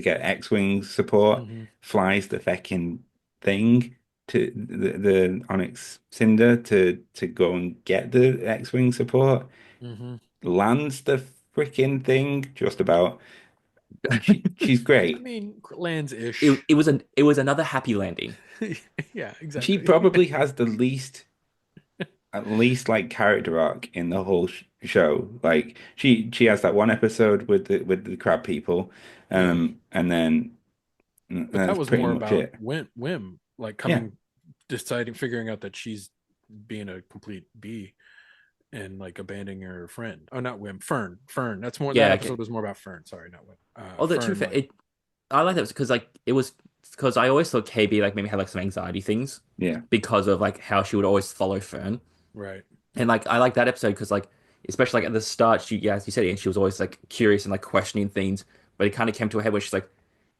get X-Wing support. Flies the fecking thing to the Onyx Cinder to go and get the X-Wing support. Lands the freaking thing just about. She's great. I mean, lands-ish. It was another happy landing. Yeah, exactly. She probably has the least, at least like character arc in the whole show. Like she has that one episode with the crab people, and then But that That's was pretty more much about it. whim, like Yeah. deciding, figuring out that she's being a complete bee and like abandoning her friend. Oh, not whim, Fern. That's more. That Yeah, episode was more about Fern. Sorry, not whim. although to be Fern, fair, like, I like that because like it was because I always thought KB like maybe had like some anxiety things Yeah. because of like how she would always follow Fern. right. And like I like that episode because like especially like at the start, yeah, as you said, and she was always like curious and like questioning things, but it kind of came to a head where she's like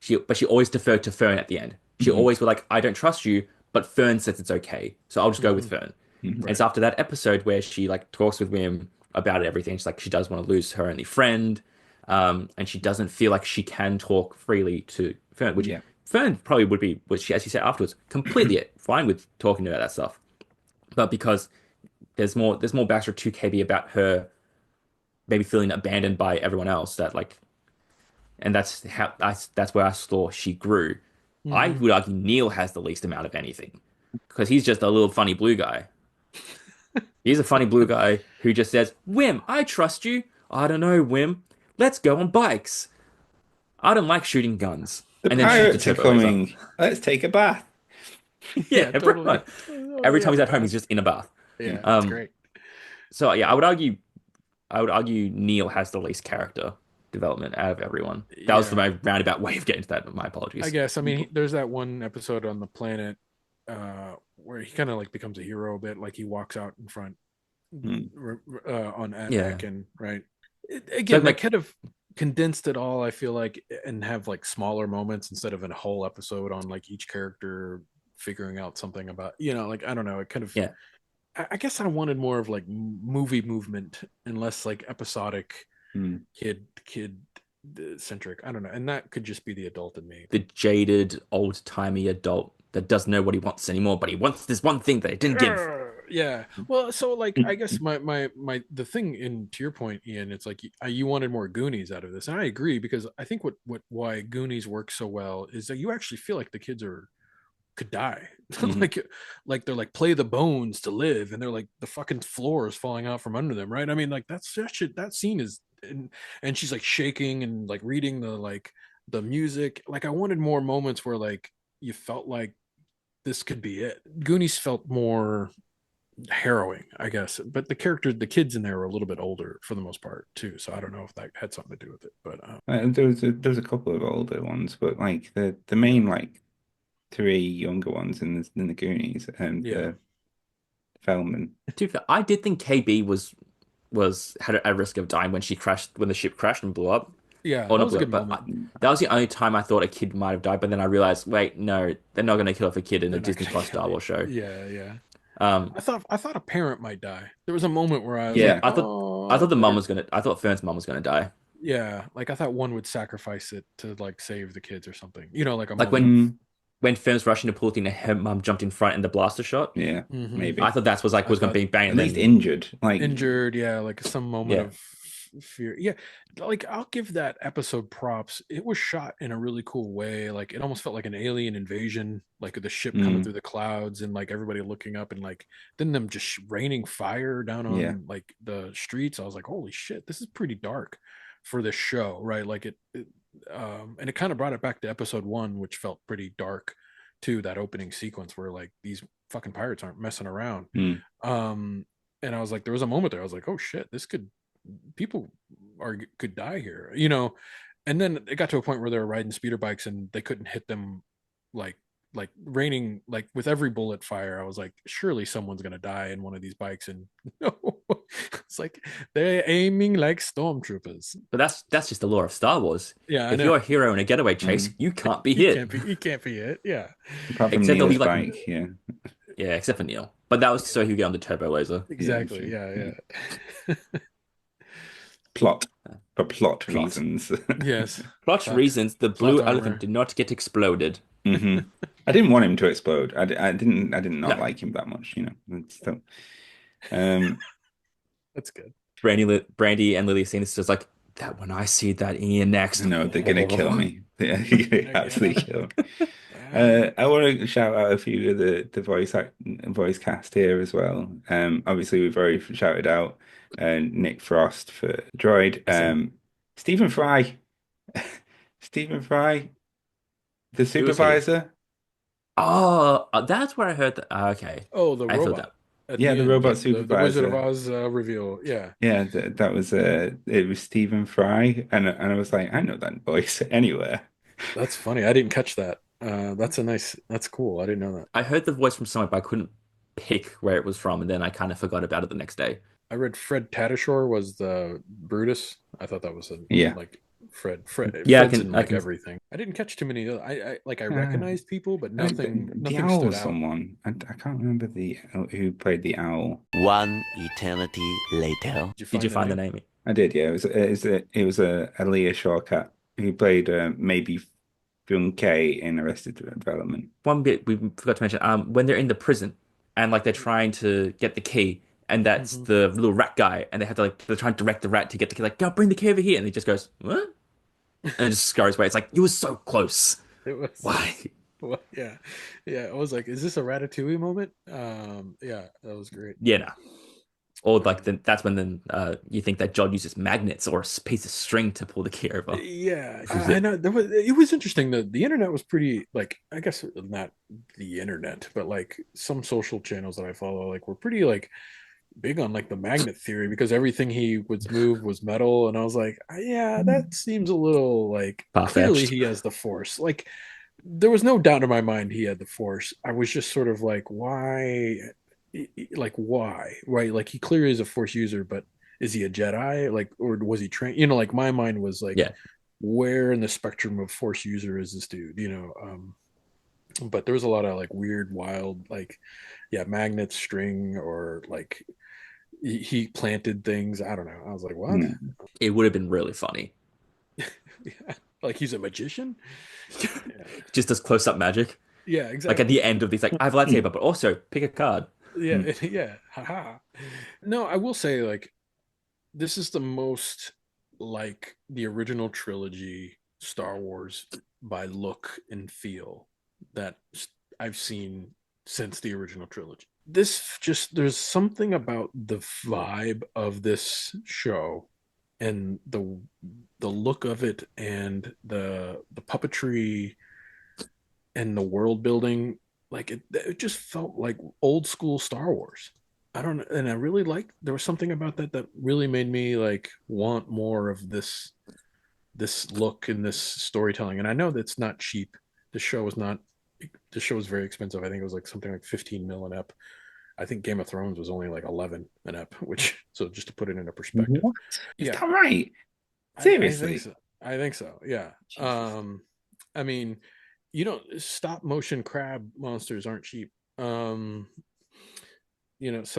she always deferred to Fern at the end. She Mhm. always was like, I don't trust you, but Fern says it's okay, so I'll just go with Mhm. Fern. Mhm. And it's after that episode where she like talks with Wim about everything. She's like she does want to lose her only friend, and she doesn't feel like she can talk freely to Fern, which Yeah. Fern probably would be, which she, as you said afterwards, completely fine with talking about that stuff. But because there's more backstory to KB about her maybe feeling abandoned by everyone else that like, and that's where I saw she grew. I Mhm. would argue Neel has the least amount of anything because he's just a little funny blue guy. He's a funny blue guy who just says, "Wim, I trust you. I don't know, Wim. Let's go on bikes. I don't like shooting guns." The And then shoots a pirates are turbo laser. coming. Let's take a bath. Yeah, Yeah, pretty totally. much. Every time he's at home, he's just in a bath. Yeah, it's Um, great. so yeah, I would argue Neel has the least character development out of everyone. That was Yeah, my roundabout way of getting to that. My I apologies. guess. I mean, there's that one episode on the planet where he kind of like becomes a hero a bit, like he walks out in front Mm. on Yeah. Anakin, right? So Again, they like could have condensed it all, I feel like, and have like smaller moments instead of a whole episode on like each character figuring out something about, like, I don't know. It kind of, yeah. I guess I wanted more of like movie movement and less like episodic Mm. kid centric. I don't know. And that could just be the adult in me. The jaded, old-timey adult that doesn't know what he wants anymore, but he wants this one thing that he didn't give. Yeah. Well, so like I guess my the thing, in to your point, Ian, it's like you wanted more Goonies out of this, and I agree, because I think why Goonies works so well is that you actually feel like the kids could die. Mhm. like they're like, play the bones to live, and they're like, the fucking floor is falling out from under them, right? I mean, like that shit, that scene is, and she's like shaking and like reading the music. Like, I wanted more moments where like you felt like this could be it. Goonies felt more harrowing, I guess, but the kids in there were a little bit older for the most part too, so I don't know if that had something to do with it, but There was a couple of older ones, but like the main like three younger ones in the Goonies and yeah. Feldman. To be fair, I did think KB was had a risk of dying when the ship crashed and blew up. Yeah, Or that not was a blew good up, but moment. that was the only time I thought a kid might have died. But then I realized, wait, no, they're not going to kill off a kid in a They're not Disney gonna Plus kill Star me. Wars show. Yeah. Um, I thought a parent might die. There was a moment where I was yeah, like, I thought the mom was gonna. I thought Fern's mom was gonna die. yeah, like I thought one would sacrifice it to like save the kids or something. Like a Like moment. when Fern's rushing to pull the thing, and her mom jumped in front in the blaster shot. Yeah, Mhm. maybe. I thought that was I going to thought be bang, At and least then injured. Like injured, yeah, like some moment Yeah. of fear. Yeah, like I'll give that episode props. It was shot in a really cool way. Like it almost felt like an alien invasion, like the ship coming Mm. through the clouds and like everybody looking up, and like then them just raining fire down on Yeah. like the streets. I was like, holy shit, this is pretty dark for this show, right? Like and it kind of brought it back to episode 1, which felt pretty dark too, that opening sequence where like these fucking pirates aren't messing around. Mm. And I was like, there was a moment there I was like, oh shit, people could die here, and then it got to a point where they were riding speeder bikes and they couldn't hit them, like raining, like with every bullet fire. I was like, surely someone's gonna die in one of these bikes, and no, it's like they're aiming like stormtroopers. but that's just the law of Star Wars. Yeah, I If know. you're a hero in a getaway chase, you can't be You hit. can't be hit. Yeah. Apart from Except there'll be, Neil's like- bike, yeah. Yeah, except for Neel. But that was so he could get on the turbo laser. Exactly. sure. Yeah. Plot. For plot Plot. reasons. Yes. Plot Plot- reasons, the plot blue armor. elephant did not get exploded. Mhm. I didn't want him to explode. I didn't not No. like him that much, So, That's good. Brandy and Lily seeing this is like, that when I see that Ian next. no, they're gonna kill me. They're gonna absolutely kill me. Yeah. I want to shout out a few of the voice cast here as well. Obviously we've already shouted out Nick Frost for Droid. Stephen Fry. Stephen Fry. The Who was he? supervisor? Oh, that's where I heard that. Okay, Oh, the I feel that. robot at Yeah, the the end. robot The Wizard of supervisor. Oz reveal. Yeah. Yeah, that was it was Stephen Fry, and I was like, I know that voice anywhere. That's funny. I didn't catch that. That's cool. I didn't know that. I heard the voice from somewhere, but I couldn't pick where it was from, and then I kind of forgot about it the next day. I read Fred Tatasciore was the Brutus. I thought that was Yeah. like Fred's Yeah, in I like can. everything. I didn't catch too many. I Uh, recognized people, but I nothing think the nothing owl stood was out. someone. I can't remember the who played the owl. One eternity later. Did you find the name? I did, yeah. It was a Aaliyah Shawkat who played maybe Film K in Arrested Development. One bit we forgot to mention, when they're in the prison and like they're trying to get the key, and that's the little rat guy, and they have to like they're trying to direct the rat to get the key, like, go bring the key over here, and he just goes, what? And it just scurries away. It's like, you were so close. It was Why? well, yeah. I was like, is this a Ratatouille moment? Yeah, that was great. Yeah, no. Or like that's when you think that Jod uses magnets or a piece of string to pull the key over. Yeah, I know. It was interesting. The internet was pretty, like, I guess not the internet, but like some social channels that I follow, like, were pretty like big on like the magnet theory, because everything he would move was metal, and I was like, yeah, that seems a little like clearly Far-fetched. he has the Force. Like, there was no doubt in my mind he had the Force. I was just sort of like, why? Like, why? Right? Like, he clearly is a Force user, but is he a Jedi? Like, or was he trained? Like, my mind was like, Yeah. where in the spectrum of Force user is this dude? But there was a lot of like weird, wild, like, yeah, magnets, string, or like he planted things. I don't know. I was like, what? Yeah. It would have been really funny. Yeah. Like, he's a magician. Yeah. Just does close-up magic. Yeah, Like exactly. at the end of these, like, I have a lightsaber, but also pick a card. Yeah, yeah. Haha. No, I will say, like, this is the most like the original trilogy Star Wars by look and feel that I've seen since the original trilogy. There's something about the vibe of this show and the look of it, and the puppetry and the world building. Like, it just felt like old school Star Wars. I don't know, and I really like, there was something about that really made me like want more of this look and this storytelling. And I know that's not cheap. The show is not. The show is very expensive. I think it was like something like 15 mil an ep. I think Game of Thrones was only like 11 an ep, which, so just to put it into perspective. What? Is Yeah, that right? I Seriously? think so. I think so. Yeah. I mean, stop motion crab monsters aren't cheap. So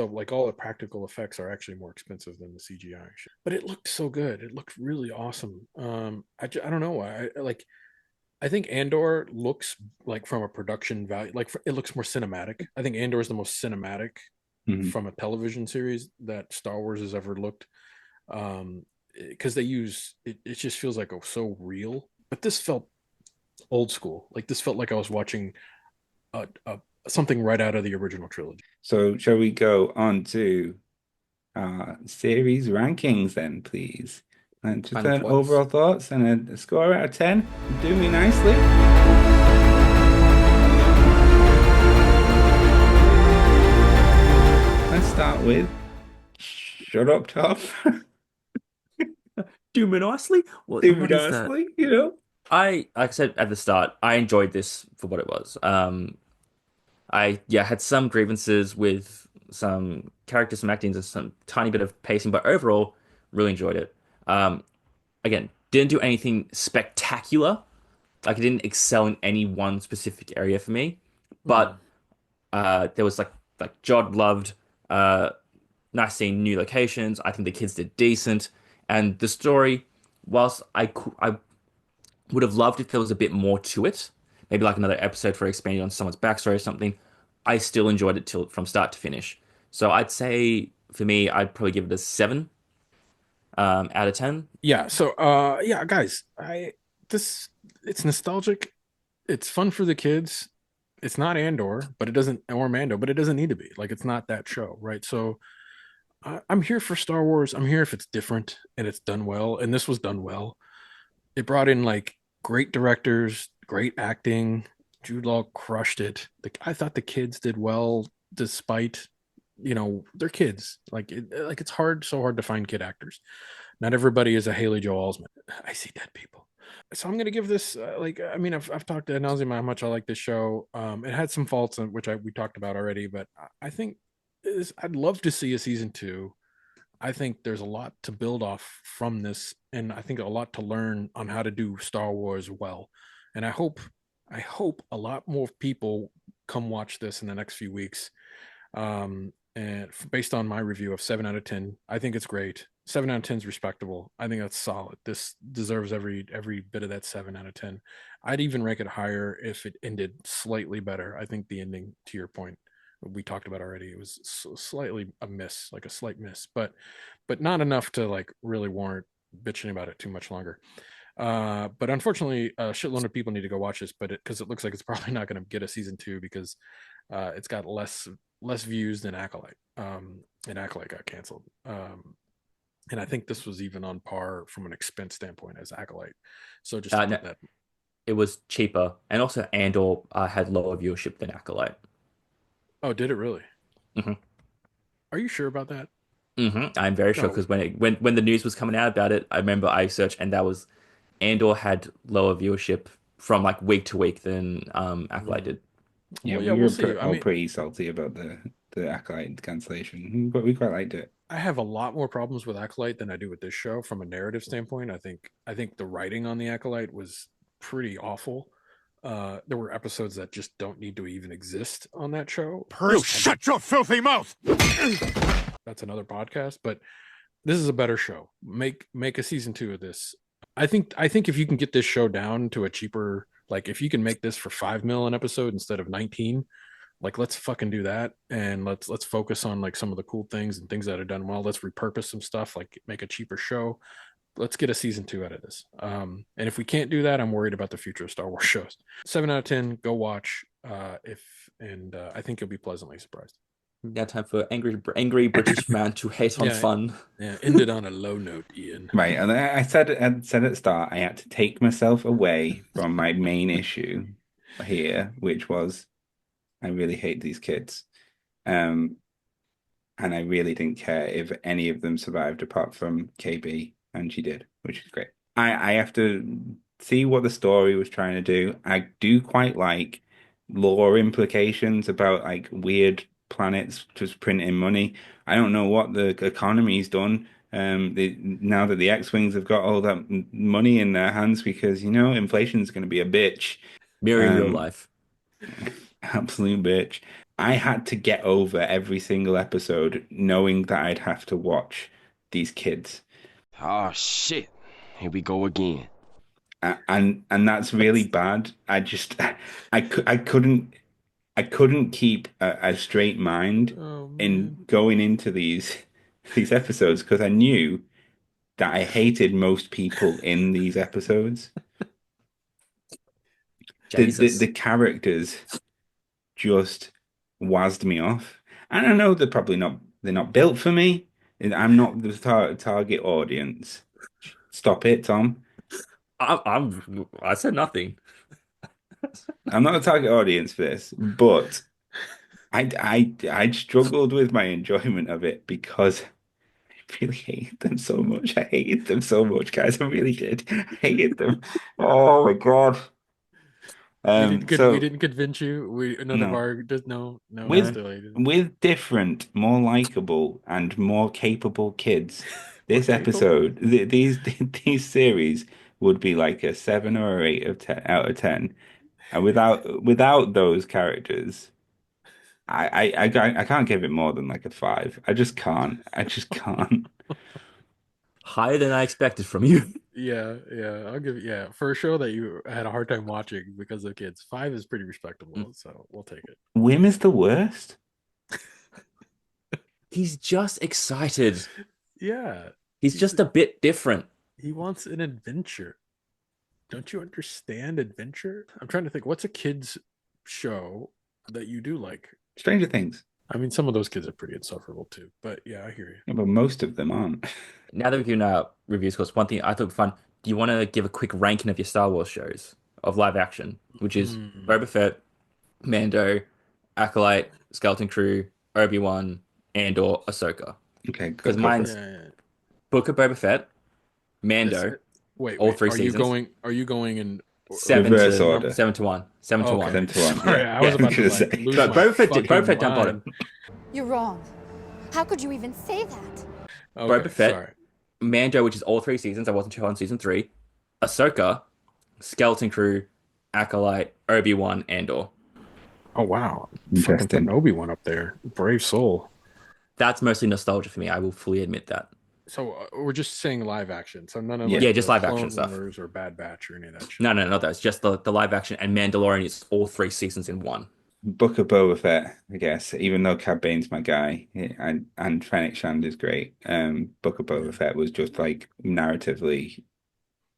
like all the practical effects are actually more expensive than the CGI shit. But it looked so good. It looked really awesome. I don't know why. I think Andor looks like, from a production value, like, it looks more cinematic. I think Andor is the most cinematic from a television series that Star Wars has ever looked. Because they use it, it just feels like so real. But this felt old school. Like, this felt like I was watching something right out of the original trilogy. So shall we go on to series rankings then, please? And just Final an thoughts? overall thoughts and a score out of 10. Do me nicely. Let's start with Shut Up, Top. Do me nicely? What Do me is that? nicely, Like I said at the start, I enjoyed this for what it was. I had some grievances with some characters, some acting, and some tiny bit of pacing, but overall, really enjoyed it. Again, didn't do anything spectacular. Like, it didn't excel in any one specific area for me. But there was like Jod loved. Nice seeing new locations. I think the kids did decent, and the story, whilst I would have loved if there was a bit more to it, maybe like another episode for expanding on someone's backstory or something, I still enjoyed it from start to finish. So I'd say, for me, I'd probably give it a 7 out of 10. Yeah. So yeah, guys, it's nostalgic. It's fun for the kids. It's not Andor, but it doesn't, or Mando, but it doesn't need to be. Like, it's not that show, right? So I'm here for Star Wars. I'm here if it's different and it's done well. And this was done well. It brought in like great directors, great acting. Jude Law crushed it. I thought the kids did well, despite they're kids. Like it's so hard to find kid actors. Not everybody is a Haley Joel Osment. I see dead people. So I'm gonna give this I've talked to nauseam how much I like this show. It had some faults, which we talked about already, but I think I'd love to see a season 2. I think there's a lot to build off from this, and I think a lot to learn on how to do Star Wars well. And I hope a lot more people come watch this in the next few weeks. And based on my review of 7 out of 10, I think it's great. 7 out of 10 is respectable. I think that's solid. This deserves every bit of that 7 out of 10. I'd even rank it higher if it ended slightly better. I think the ending, to your point, we talked about already, it was slightly a miss, like a slight miss, but not enough to like really warrant bitching about it too much longer. But unfortunately, a shitload of people need to go watch this, because it looks like it's probably not going to get a season 2, because it's got less views than Acolyte. And Acolyte got canceled. And I think this was even on par from an expense standpoint as Acolyte. So just No, that. It was cheaper, and also Andor had lower viewership than Acolyte. Oh, did it really? Mm-hmm. Are you sure about that? Mm-hmm. I'm very sure, because when the news was coming out about it, I remember I searched, and that was Andor had lower viewership from like week to week than Acolyte did. Yeah, Well, we we'll were see. pretty salty about the Acolyte cancellation, but we quite liked it. I have a lot more problems with Acolyte than I do with this show from a narrative standpoint. I think the writing on the Acolyte was pretty awful. There were episodes that just don't need to even exist on that show. You shut your filthy mouth! That's another podcast, but this is a better show. Make a season 2 of this. I think if you can get this show down to a cheaper, like if you can make this for $5 million an episode instead of 19, like let's fucking do that, and let's focus on like some of the cool things and things that are done well. Let's repurpose some stuff, like make a cheaper show. Let's get a season 2 out of this. And if we can't do that, I'm worried about the future of Star Wars shows. 7 out of 10, go watch. I think you'll be pleasantly surprised. Now time for angry British man to hate on fun. Yeah, ended on a low note, Ian. Right, and I said at the start, I had to take myself away from my main issue here, which was I really hate these kids. And I really didn't care if any of them survived apart from KB, and she did, which is great. I have to see what the story was trying to do. I do quite like lore implications about like weird planets just printing money. I don't know what the economy's done. Now that the X-Wings have got all that money in their hands, because inflation's going to be a bitch. Mirroring real life. Absolute bitch. I had to get over every single episode knowing that I'd have to watch these kids. Oh shit. Here we go again. And that's really bad. I couldn't keep a straight mind in going into these episodes, because I knew that I hated most people in these episodes. The characters just wazzed me off. And I know they're not built for me. I'm not the target audience. Stop it, Tom. I said nothing. I'm not a target audience for this, but I struggled with my enjoyment of it because I really hated them so much. I hated them so much, guys. I really did. I hated them. Oh my God. We didn't convince you. None of our no. With different, more likable and more capable kids, this episode, these series would be like a 7 or 8 out of 10, and without those characters, I can't give it more than like a 5. I just can't. Higher than I expected from you. Yeah, I'll give it. For a show that you had a hard time watching because of kids, 5 is pretty respectable. So we'll take it. Wim is the worst. He's just excited. Yeah, he's just a bit different. He wants an adventure. Don't you understand adventure? I'm trying to think. What's a kids show that you do like? Stranger Things. I mean, some of those kids are pretty insufferable too. But yeah, I hear you. Yeah, but most of them aren't. Now that we've given our reviews, because one thing I thought fun, do you want to give a quick ranking of your Star Wars shows? of live action, which is Boba Fett, Mando, Acolyte, Skeleton Crew, Obi-Wan, Andor, Ahsoka. Okay, Because go for mine's it. Book of Boba Fett, This, Mando, wait, all wait. three Are you seasons. going? Are you going in Reverse order. 7-1. 7-1. Okay. 7 to 1. Sorry, Yeah. I was Yeah, about to gonna like say. lose No, my Boba Fett down mind. bottom. You're wrong. How could you even say that? Okay, Boba Fett, sorry. Mando, which is all three seasons. I wasn't sure on season 3. Ahsoka, Skeleton Crew, Acolyte, Obi-Wan, Andor. Oh wow, fucking Interesting. putting Obi-Wan up there. Brave soul. That's mostly nostalgia for me. I will fully admit that. So we're just saying live action. So none of Yeah. like Yeah, just the live action Clone stuff. Wars or Bad Batch or any of that shit. No, not that. It's just the live action, and Mandalorian is all 3 seasons in one. Book of Boba Fett, I guess. Even though Cad Bane's my guy, and Fennec Shand is great. Book of Boba Fett was just like narratively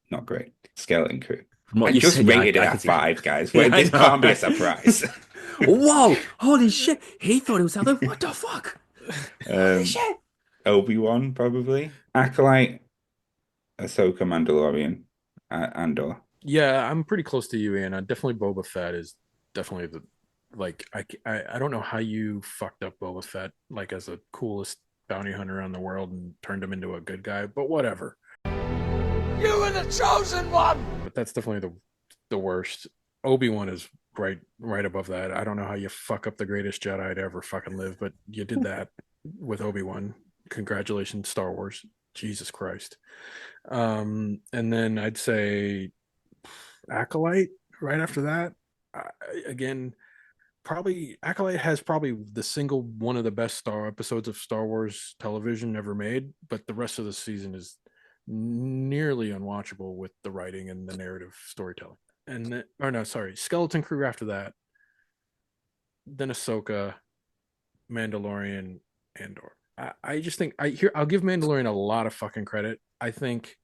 not great. Skeleton Crew. From what I you just said, yeah, rated I it can at see 5, guys. Yeah, Well, I this know. can't be a surprise. Whoa! Holy shit! He thought it was out there. What the fuck? Holy shit! Obi-Wan, probably. Acolyte, Ahsoka, Mandalorian, Andor. Yeah, I'm pretty close to you, Ian. Definitely Boba Fett is definitely the like I don't know how you fucked up Boba Fett like as the coolest bounty hunter around the world and turned him into a good guy, but whatever. You were the chosen one! But that's definitely the worst. Obi-Wan is right above that. I don't know how you fuck up the greatest Jedi to ever fucking live, but you did that with Obi-Wan. Congratulations, Star Wars. Jesus Christ. And then I'd say Acolyte right after that. Again, probably Acolyte has probably the single one of the best Star episodes of Star Wars television ever made, but the rest of the season is nearly unwatchable with the writing and the narrative storytelling. And then, or no, sorry, Skeleton Crew after that, then Ahsoka, Mandalorian, Andor. I just think I'll give Mandalorian a lot of fucking credit. I think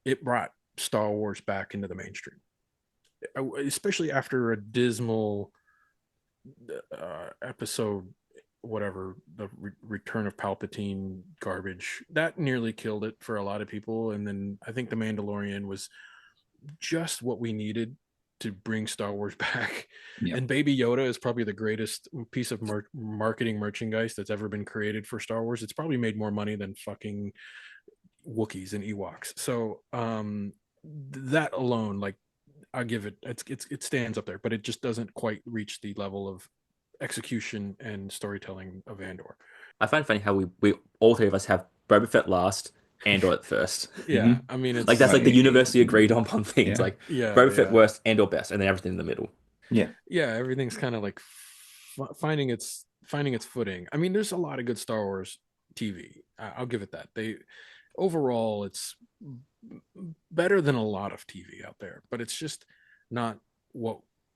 it brought Star Wars back into the mainstream, especially after a dismal episode, whatever, the Return of Palpatine garbage that nearly killed it for a lot of people. And then I think the Mandalorian was just what we needed to bring Star Wars back. Yeah. And Baby Yoda is probably the greatest piece of marketing merchandise that's ever been created for Star Wars. It's probably made more money than fucking Wookiees and Ewoks. So that alone, like, I'll give it, it stands up there, but it just doesn't quite reach the level of execution and storytelling of Andor. I find it funny how we all 3 of us have Boba Fett last, Andor at first. Yeah, I mean, it's like that's like the universally agreed on things. Yeah. Like Yeah, Boba Fett yeah. worst, Andor best, and then everything in the middle. Yeah. Yeah, everything's kind of like finding its footing. I mean, there's a lot of good Star Wars TV. I'll give it that. Overall, it's better than a lot of TV out there, but it's just not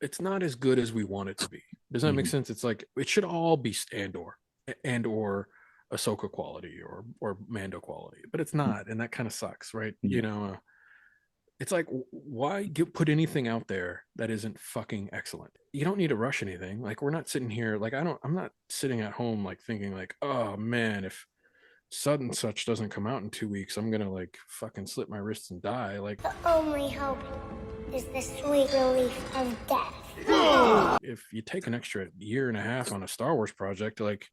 it's not as good as we want it to be. Does that make sense? It's like it should all be Andor or Ahsoka quality or Mando quality, but it's not, and that kind of sucks, right? You know, it's like, why put anything out there that isn't fucking excellent? You don't need to rush anything. Like, we're not sitting here, like, I'm not sitting at home like thinking like, oh man, if such and such doesn't come out in 2 weeks, I'm gonna like fucking slit my wrists and die. Like, The only hope is the sweet relief of death. if you take an extra year and a half on a Star Wars project, like,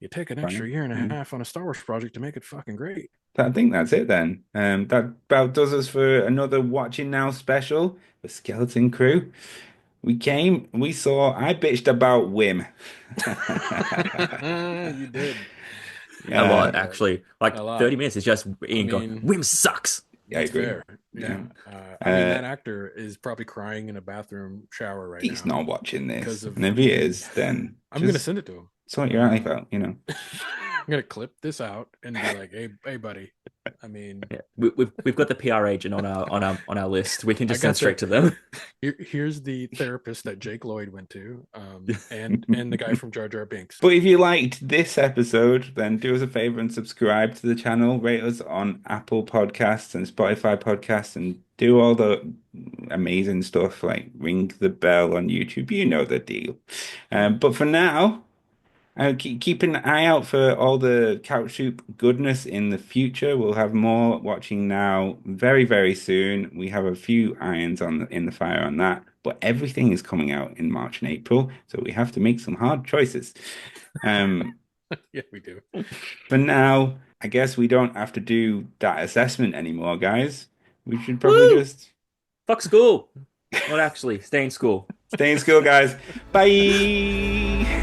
you take an extra year and a half on a Star Wars project to make it fucking great. I think that's it then. That about does us for another Watching Now special, the Skeleton Crew. We came, we saw, I bitched about Wim. You did. A lot, actually. Like 30 minutes is just Ian going, Wim sucks. Yeah, I agree. Fair. Yeah. I mean, that actor is probably crying in a bathroom shower right now. He's not watching this. of- And if he is, then I'm going to send it to him. sort your life out, you know. I'm going to clip this out and be like, hey, buddy. I mean, Yeah, we've got the PR agent on our list. We can just I send got straight to them. here's the therapist that Jake Lloyd went to, and the guy from Jar Jar Binks. But if you liked this episode, then do us a favor and subscribe to the channel, rate us on Apple Podcasts and Spotify Podcasts, and do all the amazing stuff like ring the bell on YouTube. You know the deal. But for now, Keep an eye out for all the couch soup goodness in the future. We'll have more watching now very, very soon. We have a few irons in the fire on that, but everything is coming out in March and April, so we have to make some hard choices. Yeah, we do. For now, I guess we don't have to do that assessment anymore, guys. We should probably just fuck school. Not actually, stay in school. Stay in school, guys. Bye.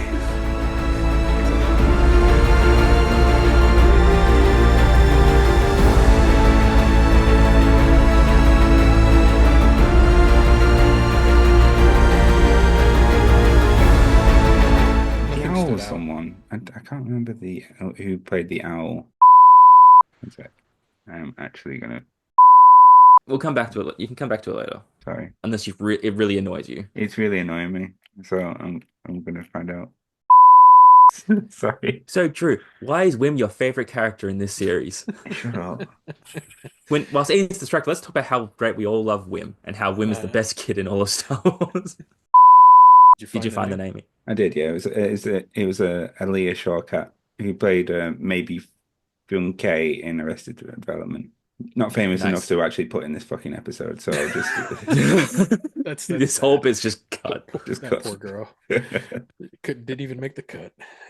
Someone I can't remember who played the owl. One sec. I'm actually gonna. We'll come back to it. You can come back to it later. Sorry, unless it really annoys you. It's really annoying me, so I'm gonna find out. Sorry. So Drew, why is Wim your favorite character in this series? Shut up. Whilst Ian's distracted, let's talk about how great we all love Wim and how Wim is the best kid in all of Star Wars. Did you find the name? I did, yeah. It was a Aaliyah Shawkat who played maybe Fung K in Arrested Development. Not famous enough to actually put in this fucking episode, so I'll just that's this whole bit's just cut. That poor girl. Didn't even make the cut.